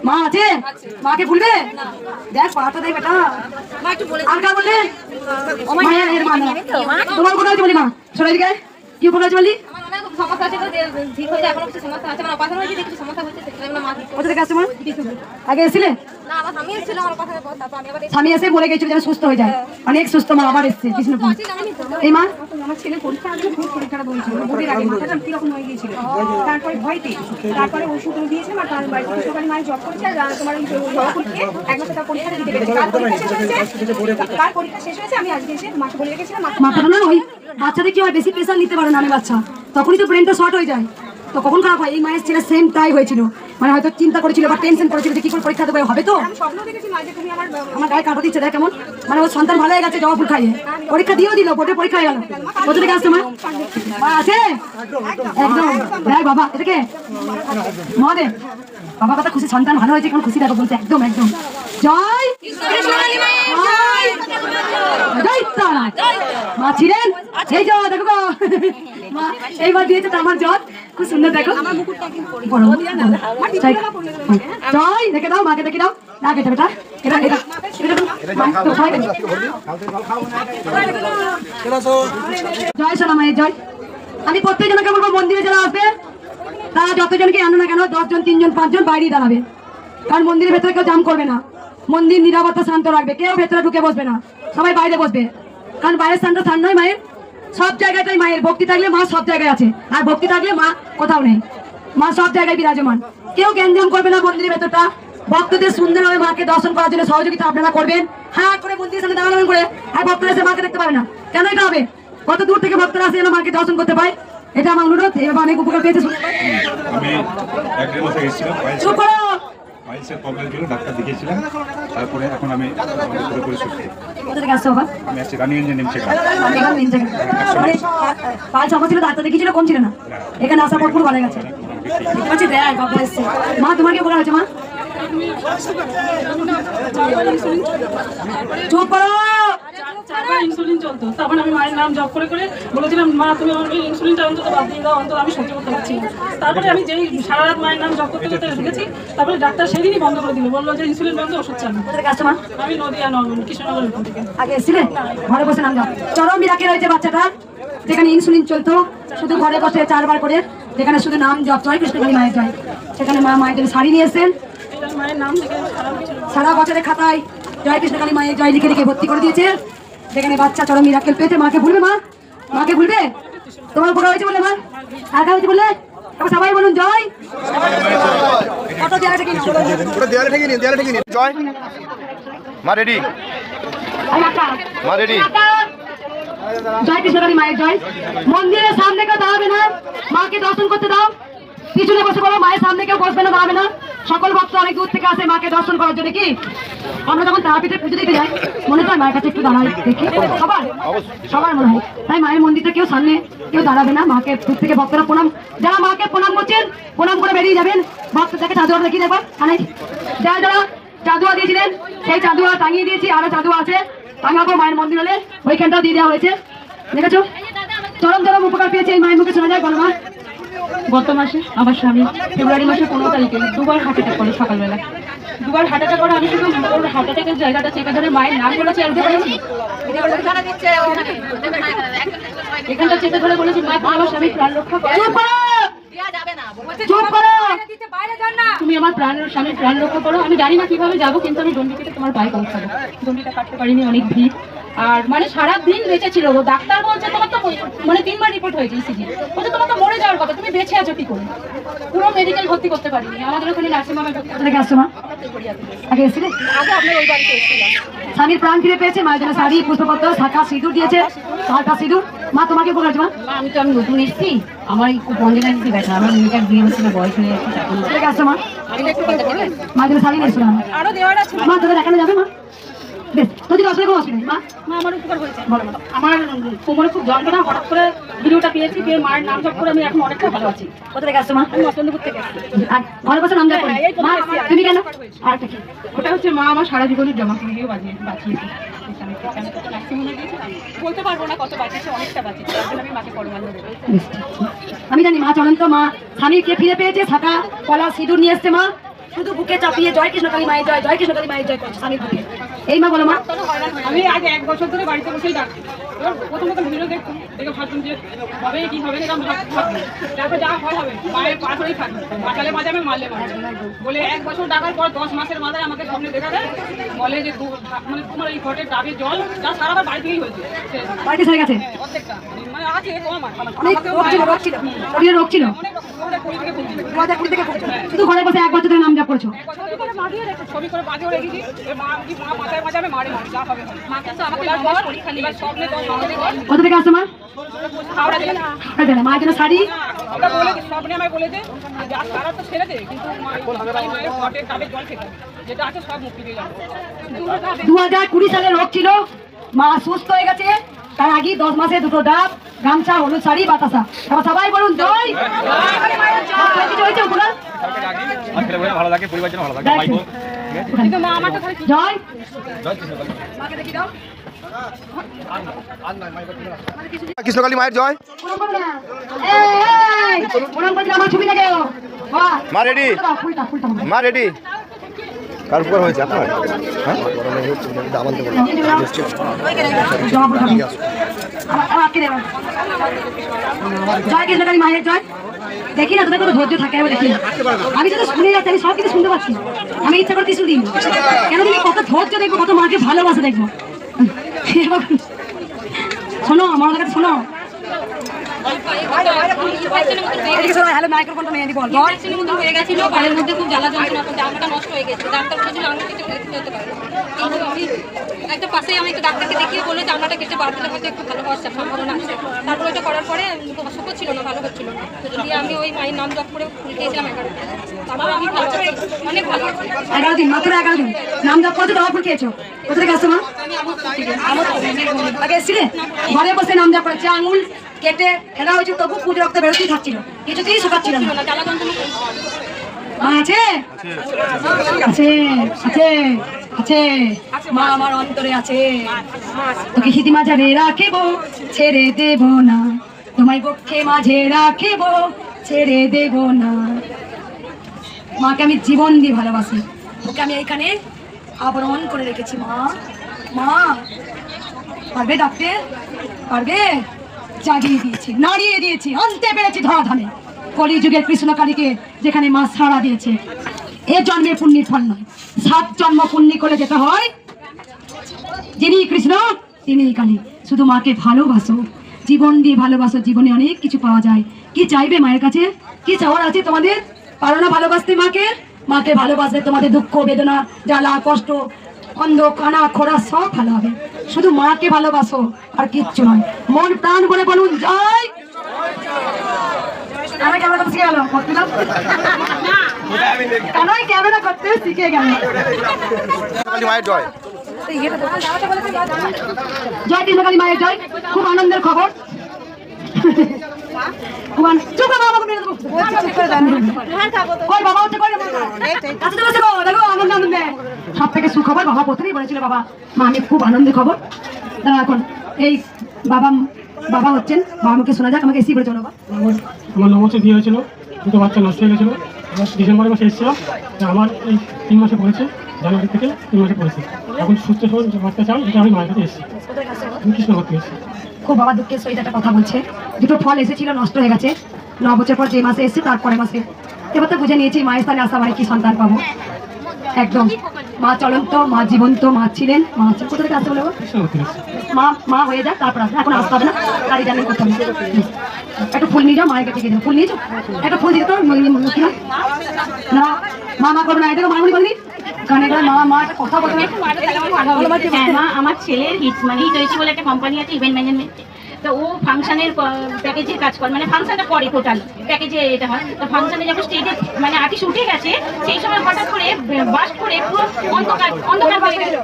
মা আছে? মাকে ভুলবে? দেখ পাটা দেখ বেটা। আর কার বললে? মায়ের এর মা না। তোমার কোথায় আছে বলি মা? সবাই দিকে কি উপকার আছে বলি? কোথা থেকে আসছে মা? আগে এসেছিলে? স্বামী এসে বলে গেছিল যেন সুস্থ হয়ে যায়। অনেক সুস্থ মা, আবার এসছে কৃষ্ণপুর। এই মা আমার ছেলে পরীক্ষা আগে খুব পরীক্ষাটা বলছিল, ভোটের আগে মাথাটা কিরকম হয়ে গিয়েছিল। তারপরে ভয় পেয়ে, তারপরে ওষুধ দিয়েছে, আমার কারণ বাড়িতে কৃষ্ণকালী মায়ের জব করেছে। আর তোমার ওই জবাফুলকে এক বছর তার পরীক্ষাটা দিতে পেরেছে। তার পরীক্ষা শেষ হয়েছে, আমি আজকে এসে মাকে বলে রেখেছিলাম। মাথাটা না ওই বাচ্চাদের কি হয়, বেশি প্রেশার নিতে পারে না আমি বাচ্চা, তখনই তো ব্রেনটা শর্ট হয়ে যায়, তো কখন খারাপ হয়। এই মায়ের ছেলে সেম তাই হয়েছিল, মানে হয়তো চিন্তা করেছিল বা টেনশন করেছিল যে কি করে পরীক্ষা দেবে, হবে তো। আমি স্বপ্ন দেখেছি মা যে তুমি আমার গায়ে কাটা দিচ্ছে দেখ কেমন, মানে ওর সন্তান ভালো হয়ে গেছে জবা ফুল খাইয়ে। পরীক্ষা দিয়েও দিল, বোর্ডে পরীক্ষা হয়ে গেল। কোথা থেকে আসছে মা? মা আছে একদম। দেখ বাবা এটাকে মহাদেব, বাবা কথা খুশি, সন্তান ভালো হয়েছে, কেমন খুশি দেখো বলছে। একদম একদম জয় জয় জয় তারা। মা ছিলেন এই জল দেখো গো। মা এইবার দিয়েছে তো আমার জল, খুব সুন্দর দেখো। বড় জয় জয় দেখে দাও, মাকে দেখে দাও। না কেটে বেটা, এটা এটা জয় সোনা মায়ের জয়। আমি প্রত্যেক জনকে বলবো মন্দিরে যারা আসবে তারা যতজনকে আনো না কেন, 10 জন 3 জন 5 জন বাইরেই দাঁড়াবে, কারণ মন্দিরের ভেতরে কেউ জাম করবে না। মন্দির নিরাপত্তা শান্ত রাখবে, কেউ ভেতরে ঢুকে বসবে না, সবাই বাইরে বসবে। কারণ বাইরের স্থানটা স্থান নয় মায়ের, সব জায়গাটাই মায়ের। ভক্তি থাকলে মা সব জায়গায় আছে, আর ভক্তি থাকলে মা কোথাও নেই। মা সব জায়গায় বিরাজমান, কেউ গ্যাঞ্জাম করবে না। মন্দিরের ভেতরটা ভক্তদের সুন্দরভাবে মাকে দর্শন করার জন্য সহযোগিতা আপনারা করবেন। হ্যাঁ করে মন্দিরের সামনে দাঁড়াবেন করে, আর ভক্তরা এসে মাকে দেখতে পাবে না, কেন এটা হবে? কত দূর থেকে ভক্তরা আসে যেন মাকে দর্শন করতে পায়, এটা আমার অনুরোধ। এভাবে অনেক উপকার পেয়েছে। আমি একদিন মাথায় এসেছিলাম, চুপ করো। পাইলসের প্রবলেম ছিল, ডাক্তার দেখিয়েছিলাম। তারপরে এখন আমি পুরোপুরি সুস্থ। কোথা থেকে আসছো বাবা? আমি আসছি রানিগঞ্জে নেমছে। পাঁচ সময় ছিল, ডাক্তার দেখিয়েছিল, কম ছিল না। এখানে আসা পর পুরো ভালো গেছে। মা তোমার কি উপকার হয়েছে মা? চুপ করো। চারবার ইনসুলিন চলতো, তখন আমি মায়ের নাম জপ করে করে বলেছিলাম মা তুমি আমার ইনসুলিনটা অন্তত বাদ দিয়ে দাও, অন্তত আমি সহ্য করতে পারছি না। তারপরে আমি যেই সারা রাত মায়ের নাম জপ করতে করতে রেখেছি, তারপরে ডাক্তার সেদিনই বন্ধ করে দিল, বললো যে ইনসুলিন বন্ধ, ওষুধ চালু। কোথা থেকে আসছো মা? আমি নদিয়া কৃষ্ণনগরের থেকে। আগে এসেছিলে? ঘরে বসে নাম জপ। চরম মিরাকেল হয়েছে বাচ্চাটা, যেখানে ইনসুলিন চলতো, শুধু ঘরে বসে 4 বার করে, যেখানে শুধু নাম জপ জয় কৃষ্ণকালী মায়ের জয়। সেখানে মা মায়ের জন্য শাড়ি নিয়ে এসেছেন, মায়ের নাম থেকে সারা বছরের খাতায় জয় কৃষ্ণকালী মায়ের জয় লিখে লিখে ভর্তি করে দিয়েছে। যেখানে বাচ্চা চরম মিরাকেল পেয়েছে। মাকে ভুলবে মা? মাকে ভুলবে? তোমার উপকার হয়েছে বলে মা? আর হয়েছে বলে সবাই বলুন জয়। দেয়ালে ঠেকে নিন জয়। মা রেডি, মা রেডি। জয় কৃষ্ণকালী মায়ের জয়। মন্দিরের সামনে কেউ দাঁড়াবে না, মাকে দর্শন করতে দাও। পিছনে বসে বলো, মায়ের সামনে কেউ বসবে না, দাঁড়াবে না। সকল ভক্ত অনেক দূর থেকে আসে মাকে দর্শন করার জন্য। কি আমরা যখন তারাপীঠে পুজো দিতে যাই মনে হয় মায়ের কাছে একটু দাঁড়াই দেখি, সবার মনে হয়। তাই মায়ের মন্দিরটা কেউ সামনে কেউ দাঁড়াবে না, মাকে দূর থেকে ভক্তরা প্রণাম, যারা মাকে প্রণাম করছেন প্রণাম করে বেরিয়ে যাবেন। ভক্ত থেকে চাঁদুয়া দেখি দেখো, যারা যারা চাঁদুয়া দিয়েছিলেন সেই চাঁদুয়া টাঙিয়ে দিয়েছি, আরো চাঁদুয়া আছে টাঙাবো মায়ের মন্দির হলে, ওইখানটাও দিয়ে দেওয়া হয়েছে। দেখেছো চরম চরম উপকার পেয়েছে এই মায়ের মুখে শোনা যায়। বলো মা। গত মাসে আমার স্বামী ফেব্রুয়ারি মাসের 15 তারিখে দুবার হার্ট অ্যাটাক করে, সকালবেলা দুবার হার্ট অ্যাটাক করে। আমি শুধু ওর হার্ট অ্যাটাকের জায়গাটা চেপে ধরে মায়ের নাম বলেছি, আর এখানটা চেপে ধরে বলেছি মা আমার স্বামী প্রাণ রক্ষা করো, তুমি আমার স্বামীর প্রাণ রক্ষা করো। আমি জানি না কিভাবে যাবো, কিন্তু আমি ডন্ডি কেটে তোমার পায়ে পৌঁছাবো। ডন্ডিটা কাটতে পারিনি, অনেক ভিড়, আর মানে সারাদিন বেঁচে ছিল। ও ডাক্তার বলছে তোমার তো মানে 3 বার রিপোর্ট হয়েছে ইসিজি, বলছে তোমার তো মরে যাওয়ার কথা, তুমি বেঁচে আছো কি করে। পুরো মেডিকেল ভর্তি করতে পারিনি, আমাদের ওখানে নার্সিংহোমে ভর্তি কোথা আসছো মা? আগে এসেছিলে? আগে আপনার ওই বাড়িতে এসেছিলাম। স্বামীর প্রাণ ফিরে পেয়েছে, মায়ের জন্য শাড়ি পুষ্পপত্র শাখা সিঁদুর দিয়েছে, হালকা সিঁদুর। মা তোমাকে বলেছে মা? আমি তো নতুন এসেছি, আমার খুব কনজেনালিটি ব্যথা, আমার মেয়েটার বিয়ে হচ্ছে না, বয়স হয়ে যাচ্ছে। কোথা আসছো মা? মায়ের জন্য শাড়ি নিয়েছিল আরো দেওয়ার আছে মা, তোদের দেখানো যাবে মা? বেশ, তোর যদি অসুবিধা কোনো অসুবিধা নেই মা। মা আমার উপকার হয়েছে। আমার কোমরে খুব যন্ত্রণা, হঠাৎ করে ভিডিওটা পেয়েছি, পেয়ে মায়ের নাম জপ করে আমি এখন অনেকটা ভালো আছি। কোথা থেকে আসছো মা? আমি মসলন্দপুর থেকে আসছি। আর ঘরে বসে নাম যাবো মা, তুমি কেন? আর কি ওটা হচ্ছে মা আমার সারা জীবনের জমা করে দিয়ে বাঁচিয়েছে। বলতে পারবো না কত বাঁচিয়েছে, অনেকটা বাঁচিয়েছে, তার জন্য আমি মাকে পরমান্ন দেবো। আমি জানি মা চলন্ত মা স্বামীকে ফিরে পেয়েছে, শাখা কলা সিঁদুর নিয়ে এসছে মা, শুধু বুকে চাপিয়ে জয় কৃষ্ণকালী মায়ের জয়, জয় কৃষ্ণকালী মায়ের জয় করছে স্বামীর বুকে। এই মা বলো মা। আমি আজ 1 বছর ধরে বাড়িতে বসেই ডাকছি। এবার প্রথমত ভিডিও দেখতাম, দেখে ভাবতাম যে হবে কি হবে না, তারপর যা হয় হবে, মায়ের পা ধরেই থাকবে, বাঁচালে বাঁচাবে, মারলে মারবে বলে 1 বছর ডাকার পর 10 মাসের মাথায় আমাকে সামনে দেখা দেয়, বলে যে মানে তোমার এই ঘটের ডাবের জল যা সারাবার বাড়ি থেকেই হয়েছে, বাড়িতে ছেড়ে গেছে প্রত্যেকটা মানে আছে তোমার অনেক রোগ ছিল, শরীরে রোগ ছিল, 2020 থেকে শুধু ঘরে বসে 1 বছর ধরে নাম জপ করছো। ছবি করে বাঁধিয়ে রেখেছি, মা বাঁচায় বাঁচাবে, মারে মারে যা হবে মাকে তো আমাকে পরীক্ষা নিয়ে স্বপ্নে তো কোথা থেকে আসছো মা? হাওড়া জেলা। মায়ের জন্য শাড়ি ওটা বলে স্বপ্নে আমায় বলেছে যা সারা তো ছেড়ে দে, কিন্তু মায়ের ঘটের ডাবের জল খেতে যেটা আছে সব মুক্তি দিয়ে যাবে। 2020 সালে রোগ ছিল, মা সুস্থ হয়ে গেছে। তার আগে 10 মাসে 2টো ডাব, গামছা, হলুদ শাড়ি, বাতাসা। এবার সবাই বলুন জয়। কিছু হয়েছে উপকার? ভালো লাগে, পরিবার জন্য ভালো লাগে, কিন্তু মা আমাকে জয় কৃষ্ণকালী মায়ের জয়। আমার ছবি দেখে মা রেডি, মা রেডি। কার উপকার হয়েছে আপনার? হ্যাঁ জয় কৃষ্ণকালী মায়ের জয়। দেখি না তোদের কোনো ধৈর্য থাকে, আমি দেখি আমি যদি শুনে যাচ্ছি, আমি সব কিছু শুনতে পাচ্ছি, আমি ইচ্ছা করে কিছু দিন কেন দিন, কত ধৈর্য দেখবো, কত মাকে ভালোবাসা দেখবো। শোনো আমার কাছে শোনো, হ্যালো মাইক্রোফোনটা নিয়ে দিই, বল হয়ে গেছিল, পায়ের মধ্যে খুব জ্বালা যন্ত্রণা করতে, আঙুলটা নষ্ট হয়ে গেছে। ডাক্তার বলেছিল আঙুল কেটে ফেলতে পারে, কিন্তু আমি একটা পাশে আমি একটু ডাক্তারকে দেখিয়ে বললো যে আঙুলটা কেটে বার দিলে হয়তো একটু ভালো হওয়ার সম্ভাবনা আছে। তারপর ওইটা করার পরে অসুখ হচ্ছিল না, ভালো হচ্ছিল না, দিয়ে আমি ওই মায়ের নাম জপ করে ফুল খেয়েছিলাম 11 দিন। তারপর আমি ভালো আছি, অনেক ভালো আছি। 11 দিন, মাত্র 11 দিন নাম জপ করছো, দওয়া ফুল খেয়েছো। কোথা থেকে আসছো মা? আগে এসছিলে ঘরে বসে নাম জপ করেছে, আঙুল কেটে ফেলা হয়েছে, তবু পুজো রক্ত বেরোতেই থাকছিল, কিছুতেই শুকাচ্ছিল না। মা আছে আছে আছে আছে, মা আমার অন্তরে আছে। তোকে হিতি মাঝারে রাখিব, ছেড়ে দেব না, তোমায় পক্ষে মাঝে রাখিব, ছেড়ে দেব না। মাকে আমি জীবন দিয়ে ভালোবাসি, ওকে আমি এইখানে আবরণ করে রেখেছি। মা মা পারবে ডাকতে, পারবে? জাগিয়ে দিয়েছি, নাড়িয়ে দিয়েছি, আনতে পেরেছি ধরাধামে কলিযুগের কৃষ্ণকালীকে, যেখানে মা সাড়া দিয়েছে। এ জন্মে পুণ্যের ফল নয়, 7 জন্ম পুণ্য করে যেতে হয়। যিনি কৃষ্ণ তিনি কালী। শুধু মাকে ভালোবাসো, জীবন দিয়ে ভালোবাসো, জীবনে অনেক কিছু পাওয়া যায়। কি চাইবে মায়ের কাছে? কি চাওয়ার আছে তোমাদের? পারো না ভালোবাসতে মাকে? মাকে ভালোবাসলে তোমাদের দুঃখ বেদনা জ্বালা কষ্ট অন্ধ কানা খোড়া সব ভালো হবে। শুধু মাকে ভালোবাসো, আর কিচ্ছু নয়। মন প্রাণ বলে বলুন জয়। আমার কথা শিখে গেল কানাই ক্যামেরা করতে শিখে গেল। কালী মায়ের জয়। জয় কৃষ্ণকালী মায়ের জয়। খুব আনন্দের খবর। চুপ করে বাবা মেরে দেবো। কই বাবা উঠে কই কাছে বসে গো দেখো আনন্দ আনন্দে সব থেকে সুখবর বাবা প্রথমেই বলেছিল বাবা মা আমি খুব আনন্দের খবর। এখন এই বাবা বাবা হচ্ছেন বাবাকে শোনা যাক আমাকে এসি করে চলো। আমার 9 মাসে বিয়ে হয়েছিল, দুটো বাচ্চা নষ্ট হয়ে গেছিলো। ডিসেম্বরে মাসে এসেছিল, আমার এই 3 মাসে পড়েছে, জানুয়ারি থেকে 3 মাসে পড়েছে। এখন সুস্থ সবল বাচ্চা চান, এটা আমি মায়ের কাছে এসেছি, কৃষ্ণ করতে এসেছি। খুব বাবা দুঃখের সহিত একটা কথা বলছে, দুটো ফল এসেছিল নষ্ট হয়ে গেছে, 9 বছর পর যে মাসে এসেছে তারপরে মাসে। এবার তো বুঝে নিয়েছি মায়ের স্থানে আসা মানে কি সন্তান পাবো। একদম মা চলন্ত, মা জীবন্ত, মা ছিলেন, মা আছেন। কোথা থেকে আসতে বলবো মা মা হয়ে যাক তারপর আসবে, এখন আসতে হবে না, গাড়ি জানি করতে হবে। একটা ফুল নিয়ে যাও মায়ের কাছে গিয়ে ফুল নিয়েছো, একটা ফুল দিতে না মা মা করবো না, এটা মামনি বলবি কানে মা মা একটা কথা বলবে। মা আমার ছেলের হিট মানে হিট হয়েছে বলে একটা কোম্পানি আছে ইভেন্ট ম্যানেজমেন্ট, তো ও ফাংশনের প্যাকেজের কাজ করে, মানে ফাংশনটা করে টোটাল প্যাকেজে এটা হয়। তো ফাংশনে যখন স্টেজে মানে আর্টিস্ট উঠে গেছে সেই সময় হঠাৎ করে বাস্ট করে পুরো অন্ধকার অন্ধকার হয়ে গেল।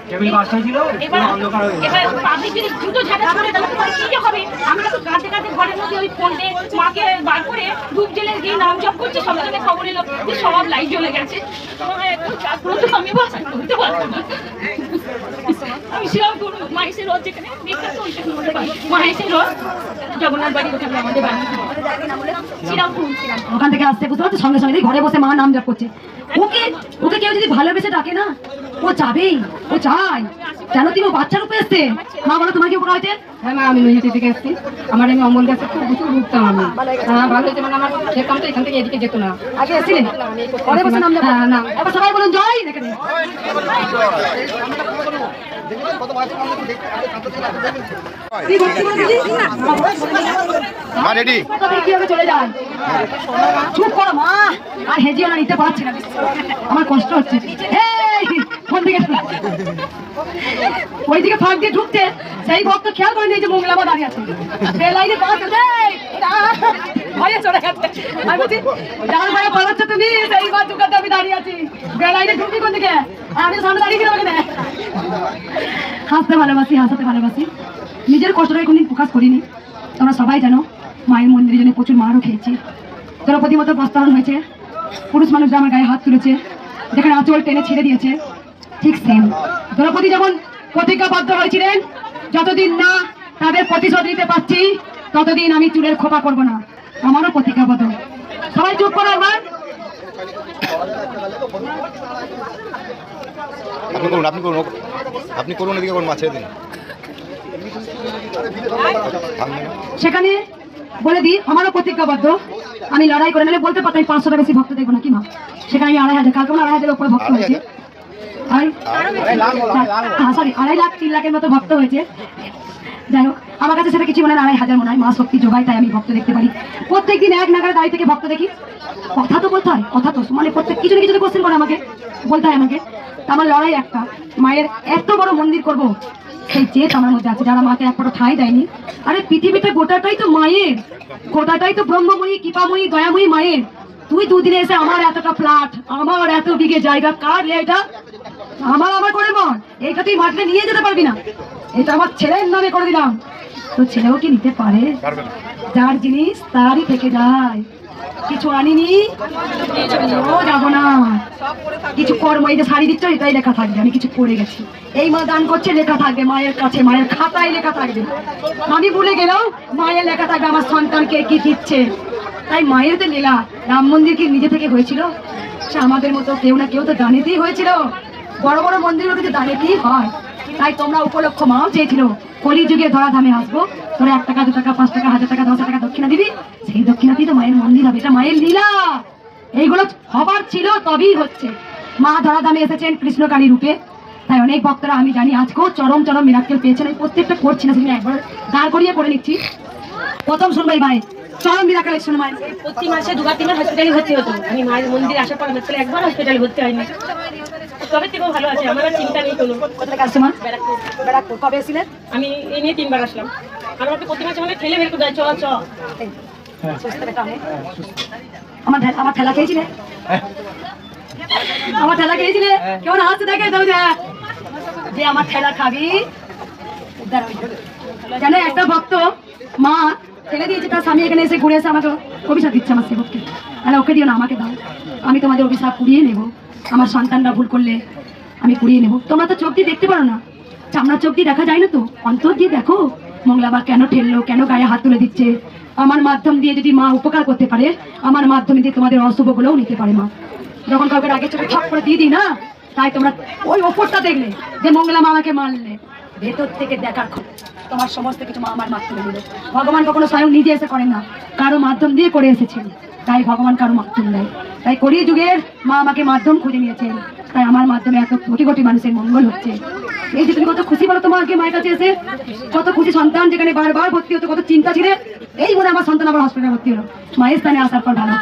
এবার পাবলিক যদি দ্রুত ঝাঁটা করে তাহলে কি হবে, আমরা তো কাঁদতে কাঁদতে ঘরের মধ্যে ওই ফোনটে মাকে বার করে ধূপ জেলে গিয়ে নাম জপ করছে, সঙ্গে সঙ্গে খবর এলো যে সব লাইট জ্বলে গেছে। আমি বাসায় করতে পারবো না, আমি সেরাও করবো মাইসের রোজ যেখানে মাইসের রোজ জগন্নাথ বাড়ি ওখানে আমাদের বাড়ি ওখান থেকে আসতে বুঝতে পারছো, সঙ্গে সঙ্গে ঘরে বসে মা নাম জপ করছে। ওকে ওকে কেউ যদি ভালোবেসে ডাকে না ও যাবেই, ও চায়। কেন তুমি বাচ্চার উপরে এসছে মা বলো তোমার কি উপকার হয়েছে? হ্যাঁ মা আমি নৈহাটি থেকে এসেছি, আমার আমি অমল গাছে খুব প্রচুর ঘুরতাম আমি। ভালো হয়েছে মানে আমার যেতাম তো এখান থেকে এদিকে যেত না। আগে এসেছিলেন ঘরে বসে নাম জপ? হ্যাঁ না এবার সবাই বলুন জয় দেখে নিন। মা রেডি। কিভাবে চলে যায় চুপ করো মা, আর হেজিও না নিতে পারছি না, আমার কষ্ট হচ্ছে। কোন দিকে ওইদিকে ফাঁক দিয়ে ঢুকতে সেই ভক্ত খেয়াল করে নিয়েছে মঙ্গলামা দাঁড়িয়ে আছে বেলাইনে ভয়ে চলে গেছে। আমি বলছি যার ভয়ে পালাচ্ছ তুমি সেই বাচ্চুকাতে আমি দাঁড়িয়ে আছি, বেলাইনে ঢুকবি কোন দিকে, আমি সামনে দাঁড়িয়ে গেলাম। ওখানে হাসতে ভালোবাসি, হাসাতে ভালোবাসি, নিজের কষ্টটাই কোনদিন প্রকাশ করিনি। তোমরা সবাই জানো মায়ের মন্দিরের জন্য প্রচুর মারও খেয়েছি, দ্রৌপদী মতো প্রস্তারণ হয়েছে, পুরুষ মানুষরা আমার গায়ে হাত তুলেছে, যেখানে আঁচল টেনে ছেড়ে দিয়েছে। ঠিক সেম দ্রৌপদী যেমন প্রতিজ্ঞাবদ্ধ হয়েছিলেন যতদিন না তাদের প্রতিশোধ নিতে পারছি ততদিন আমি চুলের খোপা করবো না, আমারও প্রতিজ্ঞাবদ্ধ। সবাই চুপ করো একবার। আপনি করুন, আপনি করুন, আপনি করুন, এদিকে করুন, মাছের দিন। সেখানে বলে দিই আমারও প্রতিজ্ঞাবদ্ধ, আমি লড়াই করে নাহলে বলতে পারতাম 500টা বেশি ভক্ত দেখবো না কি মা, সেখানে আমি 2,500, কালকে 2,500-এর উপরে ভক্ত হয়েছে। 2.5 লাখের মতো ভক্ত হয়েছে। যাই হোক আমার কাছে সেটা কিছু মনে হয় 2,500 মনে হয়, মা শক্তি যোগায় তাই আমি ভক্ত দেখতে পারি। প্রত্যেকদিন এক নাগারে দাঁড়িয়ে থেকে ভক্ত দেখি, কথা তো বলতে হয়, কথা তো মানে প্রত্যেক কিছু না কিছু কোশ্চেন করে আমাকে বলতে হয় আমাকে। আমার লড়াই একটা, মায়ের এত বড় মন্দির করব সেই জেদ আমার মধ্যে আছে, যারা মাকে এক ফোঁটা ঠাঁই দেয়নি। আরে পৃথিবীতে গোটাটাই তো মায়ের, গোটাটাই তো ব্রহ্মময়ী, কৃপাময়ী, দয়াময়ী মায়ের। তুই দুদিনে এসে আমার এতটা ফ্ল্যাট, আমার এত বিঘে জায়গা, কার রে এটা? আমার করে মন, এইটা তুই মাঠে নিয়ে যেতে পারবি না, এটা আমার ছেলের নামে করে দিলাম। তো ছেলেও কি নিতে পারে? যার জিনিস তারই থেকে যায়, কিছু আনিনি যাবো না, কিছু কর্ম এই যে শাড়ি দিচ্ছ এটাই লেখা থাকবে আমি কিছু করে গেছি, এই মা দান করছে লেখা থাকবে মায়ের কাছে, মায়ের খাতায় লেখা থাকবে। আমি ভুলে গেলেও মায়ের লেখা থাকবে আমার সন্তানকে কি দিচ্ছে। তাই মায়ের তো লীলা, রাম মন্দির কি নিজে থেকে হয়েছিল? সে আমাদের মতো কেউ না কেউ তো দানেতেই হয়েছিল, বড় বড় মন্দিরগুলো কিন্তু দানেতেই হয়। তাই তোমরা উপলক্ষ মাও চেয়েছিল কলিযুগে ধরাধামে আসবো, তোরা 1 টাকা 2 টাকা 5 টাকা 1000 টাকা 10,000 টাকা দক্ষিণা দিবি, সেই দক্ষিণাতেই তো মায়ের মন্দির হবে, এটা মায়ের লীলা। এইগুলো হবার ছিল তবেই হচ্ছে। মা ধরাধামে এসেছেন কৃষ্ণকালী রূপে, তাই অনেক ভক্তরা আমি জানি আজকেও চরম চরম মিরাক্কেল পেয়েছেন। আমি প্রত্যেকটা করছি না, সেখানে একবার দাঁড় করিয়ে করে নিচ্ছি। প্রথম শুনবাই ভাই চরম মিরাক্কেল শুনে মায়ের প্রতি মাসে 2-3 বার হসপিটালে ভর্তি হতো, আমি মায়ের মন্দিরে আসার পর হসপিটালে একবার হসপিটালে ভর্তি হয়নি, তবে থেকেও ভালো আছে, আমার আর চিন্তা নেই কোনো। কোথায় আসছে মা? ব্যারাকপুর। কবে এসেছিলেন? আমি এই নিয়ে 3 বার আসলাম, আর আমাকে প্রতি মাসে আমাকে ঠেলে বের করে দেয়, চ চ। আমার ঠেলা খেয়েছিলে? আমার ঠেলা খেয়েছিলে কেমন হাসতে থাকে তো যে আমার ঠেলা খাবি উদ্ধার হয়ে যাবে। জানো একটা ভক্ত মা ঠেলে দিয়েছে, তার স্বামী এখানে এসে ঘুরে এসে আমাকে অভিশাপ দিচ্ছে আমার সেবককে, তাহলে ওকে দিও না আমাকে দাও, আমি তোমাদের অভিশাপ কুড়িয়ে নেব, আমার সন্তানরা ভুল করলে আমি কুড়িয়ে নেব। তোমরা তো চোখ দিয়ে দেখতে পারো না, চামড়া চোখ দিয়ে দেখা যায় না, তো অন্তর দিয়ে দেখো মঙ্গলাবা কেন ঠেললো, কেন গায়ে হাত তুলে দিচ্ছে। আমার মাধ্যম দিয়ে যদি মা উপকার করতে পারে, আমার মাধ্যমে দিয়ে তোমাদের অশুভগুলোও নিতে পারে মা। যখন কাউকে আগে চোখে ঠক করে দিয়ে দিই না, তাই তোমরা ওই ওপরটা দেখলে যে মঙ্গলা মা আমাকে মারলে, ভেতর থেকে দেখার তোমার সমস্ত কিছু মা আমার মাধ্যমে দিল। ভগবান কখনো স্বয়ং নিজে এসে করেন না, কারো মাধ্যম দিয়ে করে এসেছেন, তাই ভগবান কারো মাধ্যম দেয়। তাই কলির যুগের মা আমাকে মাধ্যম খুঁজে নিয়েছেন, তাই আমার মাধ্যমে এত কোটি কোটি মানুষের মঙ্গল হচ্ছে। এই যে তুমি কত খুশি বলো তোমাকে মায়ের কাছে এসে, কত খুশি সন্তান যেখানে বারবার ভর্তি হতো, কত চিন্তা ছিল, এই মনে আমার সন্তান আবার হসপিটালে ভর্তি হলো। মায়ের স্থানে আসার পর ভালো।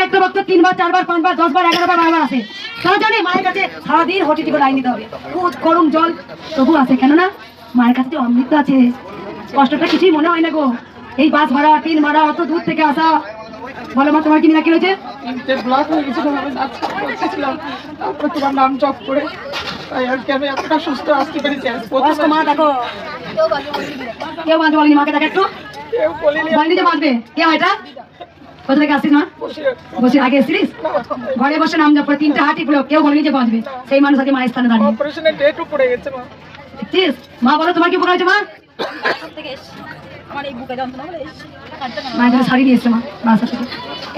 একটা ভক্ত 3 বার 4 বার 5 বার 10 বার 11 বার 12 বার আসে, তারা জানে মায়ের কাছে সারাদিন হোটেল করে লাইন দিতে হবে, দুধ গরম জল, তবু আসে কেন না মায়ের কাছে যে অমৃত আছে, কষ্টটা কিছুই মনে হয় না গো। এই বাস ভাড়া 3 ভাড়া অত দূর থেকে আসা। বলো মা তোমার কি মিরাকেল হয়েছে? ব্লক হয়ে গেছিল, আমি যাচ্ছিলাম, তারপরে তোমার নাম জপ করে তাই আর কি আমি এতটা সুস্থ আসতে পেরেছি। মা দেখো কেউ বাঁধতে বলেনি, মাকে দেখো একটু বলেনি যে বাঁধবে। কে এটা কোথা থেকে আসছিস মা? বসে আগে এসেছিস ঘরে বসে নাম জপ করে 3টা হাঁটি পুরো, কেউ বলেনি যে বাঁধবে। সেই মানুষ আজকে মায়ের স্থানে দাঁড়িয়ে। অপারেশনের ডেটও পড়ে গেছে মা। দেখছিস মা, বলো তোমার কি উপকার হয়েছে মা? আমার এই বুকে যন্ত্রণা বলে মায়ের জন্য শাড়ি নিয়ে এসছে মা বাসা থেকে।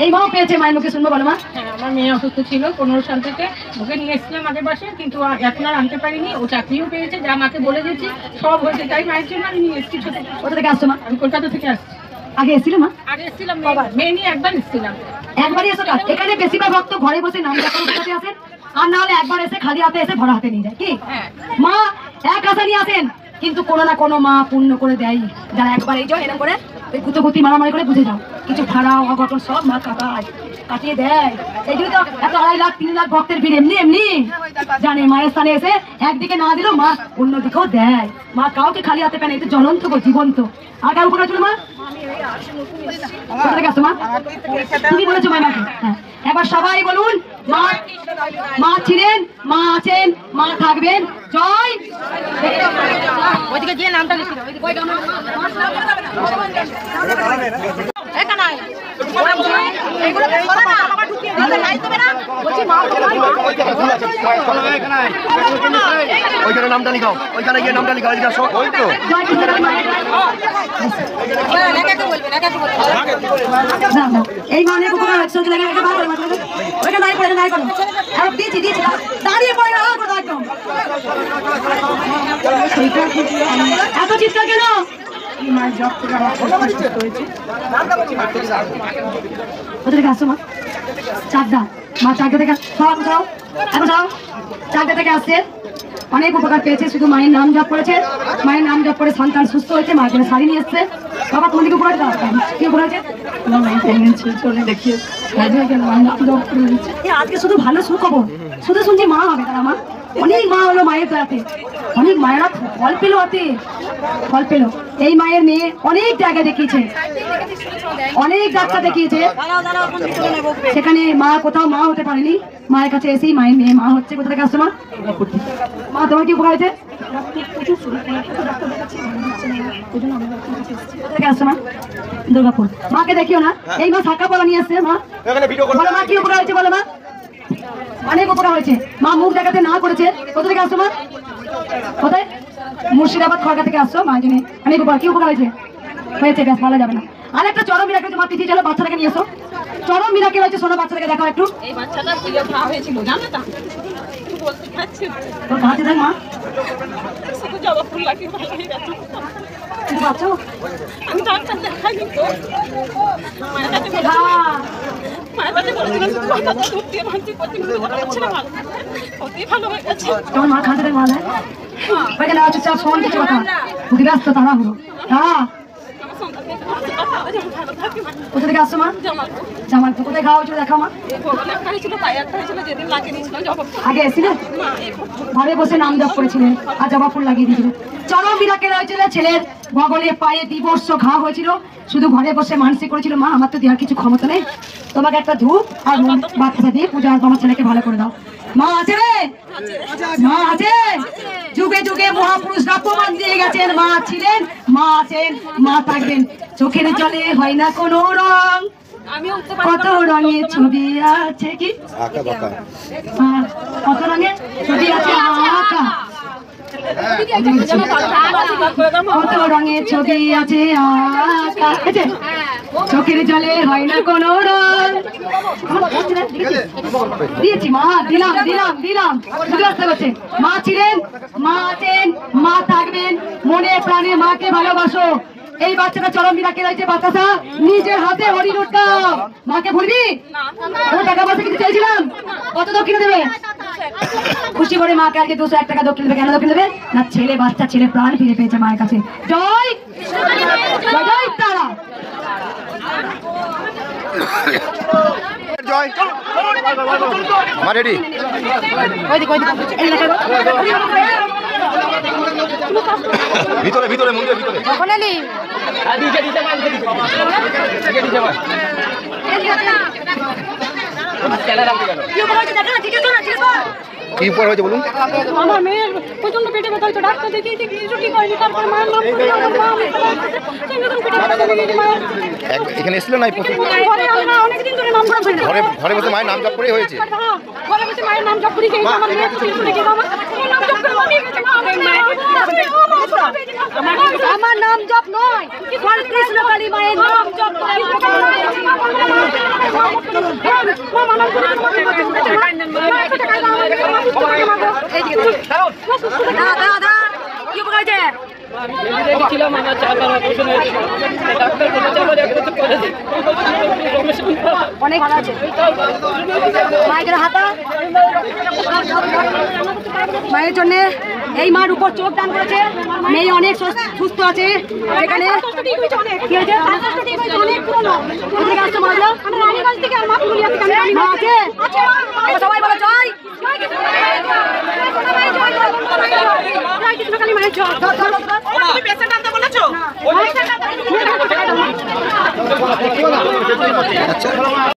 এই মাও পেয়েছে, মায়ের মুখে শুনবো বলো মা। হ্যাঁ, আমার মেয়ে অসুস্থ ছিল 15 সাল থেকে, ওকে নিয়ে এসেছিলাম আগের মাসে, কিন্তু এখন আর আনতে পারিনি। ও চাকরিও পেয়েছে, যা মাকে বলে দিয়েছি সব হয়েছে, তাই মায়ের জন্য আমি নিয়ে এসেছি। কোথা থেকে আসছো মা? আমি কলকাতা থেকে আসছি। আগে এসেছিল মা? আগে এসেছিলাম, মেয়ে নিয়ে একবার এসেছিলাম। একবারই এসো। এখানে বেশিরভাগ ভক্ত ঘরে বসে নাম জপ করতে আসেন, আর না হলে একবার এসে খালি হাতে এসে ভরা হাতে নিয়ে যায়। কি মা এক আশা নিয়ে আসেন, কিন্তু কোনো না কোনো মা পূর্ণ করে দেয়। যারা একবার এই জন্য এরকম করে ওই গুতগুতি মারামারি করে বুঝে যাও, কিছু ভাড়া অঘটন সব মা কাটিয়ে দেয়। এই জন্য তো এত 2.5 লাখ 3 লাখ ভক্তের ভিড় এমনি এমনি জানে। মায়ের স্থানে এসে একদিকে না দিলেও মা অন্যদিকেও দেয়। মা কাউকে খালি হাতে পেনে, এটা জ্বলন্ত গো, জীবন্ত। আর কার উপকার ছিল মা? কোথা থেকে আসছো মা? তুমি বলেছো মাকে। হ্যাঁ, একবার সবাই বলুন মা। মা ছিলেন, মা আছেন, মা থাকবেন। জয়। ওইদিকে গিয়ে নামটা লিখে দাও। ওইখানে নামটা লিখাও, ওইখানে গিয়ে নামটা লিখাও। ওই তো এই মানে উপকার হচ্ছে, দাঁড়িয়ে পড়ে না একদম। এত চিৎকার কেন? কোথা থেকে আসছো মা? চাকদা। মা চাকদা থেকে চাকদা থেকে আসছে, অনেক উপকার পেয়েছে, শুধু মায়ের নাম জপ করেছে, মায়ের নাম জপ করে সন্তান সুস্থ হয়েছে, মায়ের জন্য শাড়ি নিয়ে এসছে। বাবা তোমার দিকে উপকার কি উপকার হয়েছে? আজকে শুধু ভালো সুখবর, শুধু শুনছি মা হবে তারা। মা অনেক মা হলো মায়ের দয়াতে, অনেক মায়েরা ফল পেলো হাতে, ফল পেলো। এই মায়ের মেয়ে অনেক জায়গায় দেখিয়েছে, অনেক ডাক্তার দেখিয়েছে, সেখানে মা কোথাও মা হতে পারেনি। মায়ের কাছে এসেই মায়ের মেয়ে মা হচ্ছে। কোথা থেকে আসছো মা? মা তোমার কি উপকার হয়েছে? কোথা থেকে আসছো মা? দুর্গাপুর। মাকে দেখিও না, এই মা শাখা পলা নিয়ে আসছে। মা বলো মা কি উপকার হয়েছে? বলো মা। অনেক উপকার হয়েছে, মা মুখ দেখাতে না করেছে। কোথা থেকে আসছো মা? কোথায়? মুর্শিদাবাদ খড়গা থেকে আসছো। মা জন্য অনেক উপকার। কি উপকার হয়েছে? হয়েছে, ব্যাস বলা যাবে না। আর একটা চরম মিরাকেল হয়েছে, মা পিছিয়ে চলো, বাচ্চাটাকে নিয়ে এসো। চরম মিরাকেল হয়েছে, শোনো, বাচ্চাটাকে দেখাও একটু। এই বাচ্চাটা প্রিয় ভাব হয়েছিল, জানো তো? বলতে পারছি না। তোর কাছে দেখ মা, শুধু জবা ফুল লাগিয়ে ভালো হয়ে গেছে। বাচ্চা আমি ডাক্তার দেখাইনি তো, মায়ের কাছে বলেছিলাম শুধু মাথাটা দুধ দিয়ে ভাঙছি করতে, হচ্ছে না ভালো, অতি ভালো হয়ে গেছে। তোমার মা খাতে দেখ মা দেখ ওইখানে চুপচাপ শোন কিছু কথা, ব্যস্ত তারা হলো। হ্যাঁ কোথা থেকে আসছো মা? জামালপুর। কোথায় খাওয়া হয়েছিল দেখাও মা। আগে এসেছিলেন, ঘরে বসে নাম জপ করেছিলেন আর জবা ফুল লাগিয়ে দিয়েছিলেন। চরম মিরাকেল হয়েছিল, ছেলের বগলে পায়ে দিবর্ষ ঘা হয়েছিল, শুধু ঘরে বসে মানসিক করেছিল, মা আমার তো দেওয়ার কিছু ক্ষমতা নেই, তোমাকে একটা ধূপ আর বাচ্চা দিয়ে পূজা আমার ছেলেকে ভালো করে দাও। মা আছে রে, মা আছে। যুগে যুগে মহাপুরুষরা প্রমাণ দিয়ে গেছেন, মা ছিলেন, মা আছেন, মা থাকবেন। চোখের জলে হয় না কোনো রং, কত রঙের ছবি আছে। কি কত রঙের ছবি আছে আঁকা, কত রঙের ছবি আছে আঁকা। চোখের জলে হয় না কোনো রং। দিয়েছি মা, দিলাম দিলাম দিলাম। মা ছিলেন, মা আছেন, মা থাকবেন। মনে প্রাণে মাকে ভালোবাসো। এই বাচ্চাটা চরম মিরাকেল হয়েছে। বাচ্চাটা নিজের হাতে হরি নোটটা মাকে ভুলবি? ও টাকা পয়সা কিছু চাইছিলাম, কত দক্ষিণ দেবে? খুশি করে মাকে আজকে 201 টাকা দক্ষিণ দেবে। কেন দক্ষিণ দেবে? না ছেলে, বাচ্চা ছেলে প্রাণ ফিরে পেয়েছে মায়ের কাছে। জয় জয় তারা জয়। মা রেডি? ভিতরে ভিতরে মন্দিরের ভিতরে। কি উপর হয়েছে বলুন? আমার মেয়ের প্রচন্ড পেটে ব্যথা হয়েছে, ডাক্তার দেখিয়েছি, কিছু ঠিক হয়নি। তারপরে মায়ের নাম এখানে এসেছিল না? অনেকদিন ধরে নাম জপ করি। ঘরে বসে মায়ের নাম জপ করেই হয়েছে। ঘরে বসে মায়ের নাম জপ করি। আমার মেয়ের কিছু দেখে নাম জপ করে মানিয়ে গেছে। আমার নাম জপ নয়, কৃষ্ণকালী মায়ের নাম জপ করে। অনেক ভালো আছে মায়ের হাতা। মায়ের জন্য এই মার উপর চোখ দান করেছে। মেয়ে অনেক সুস্থ আছে। এখানে কি হয়েছে?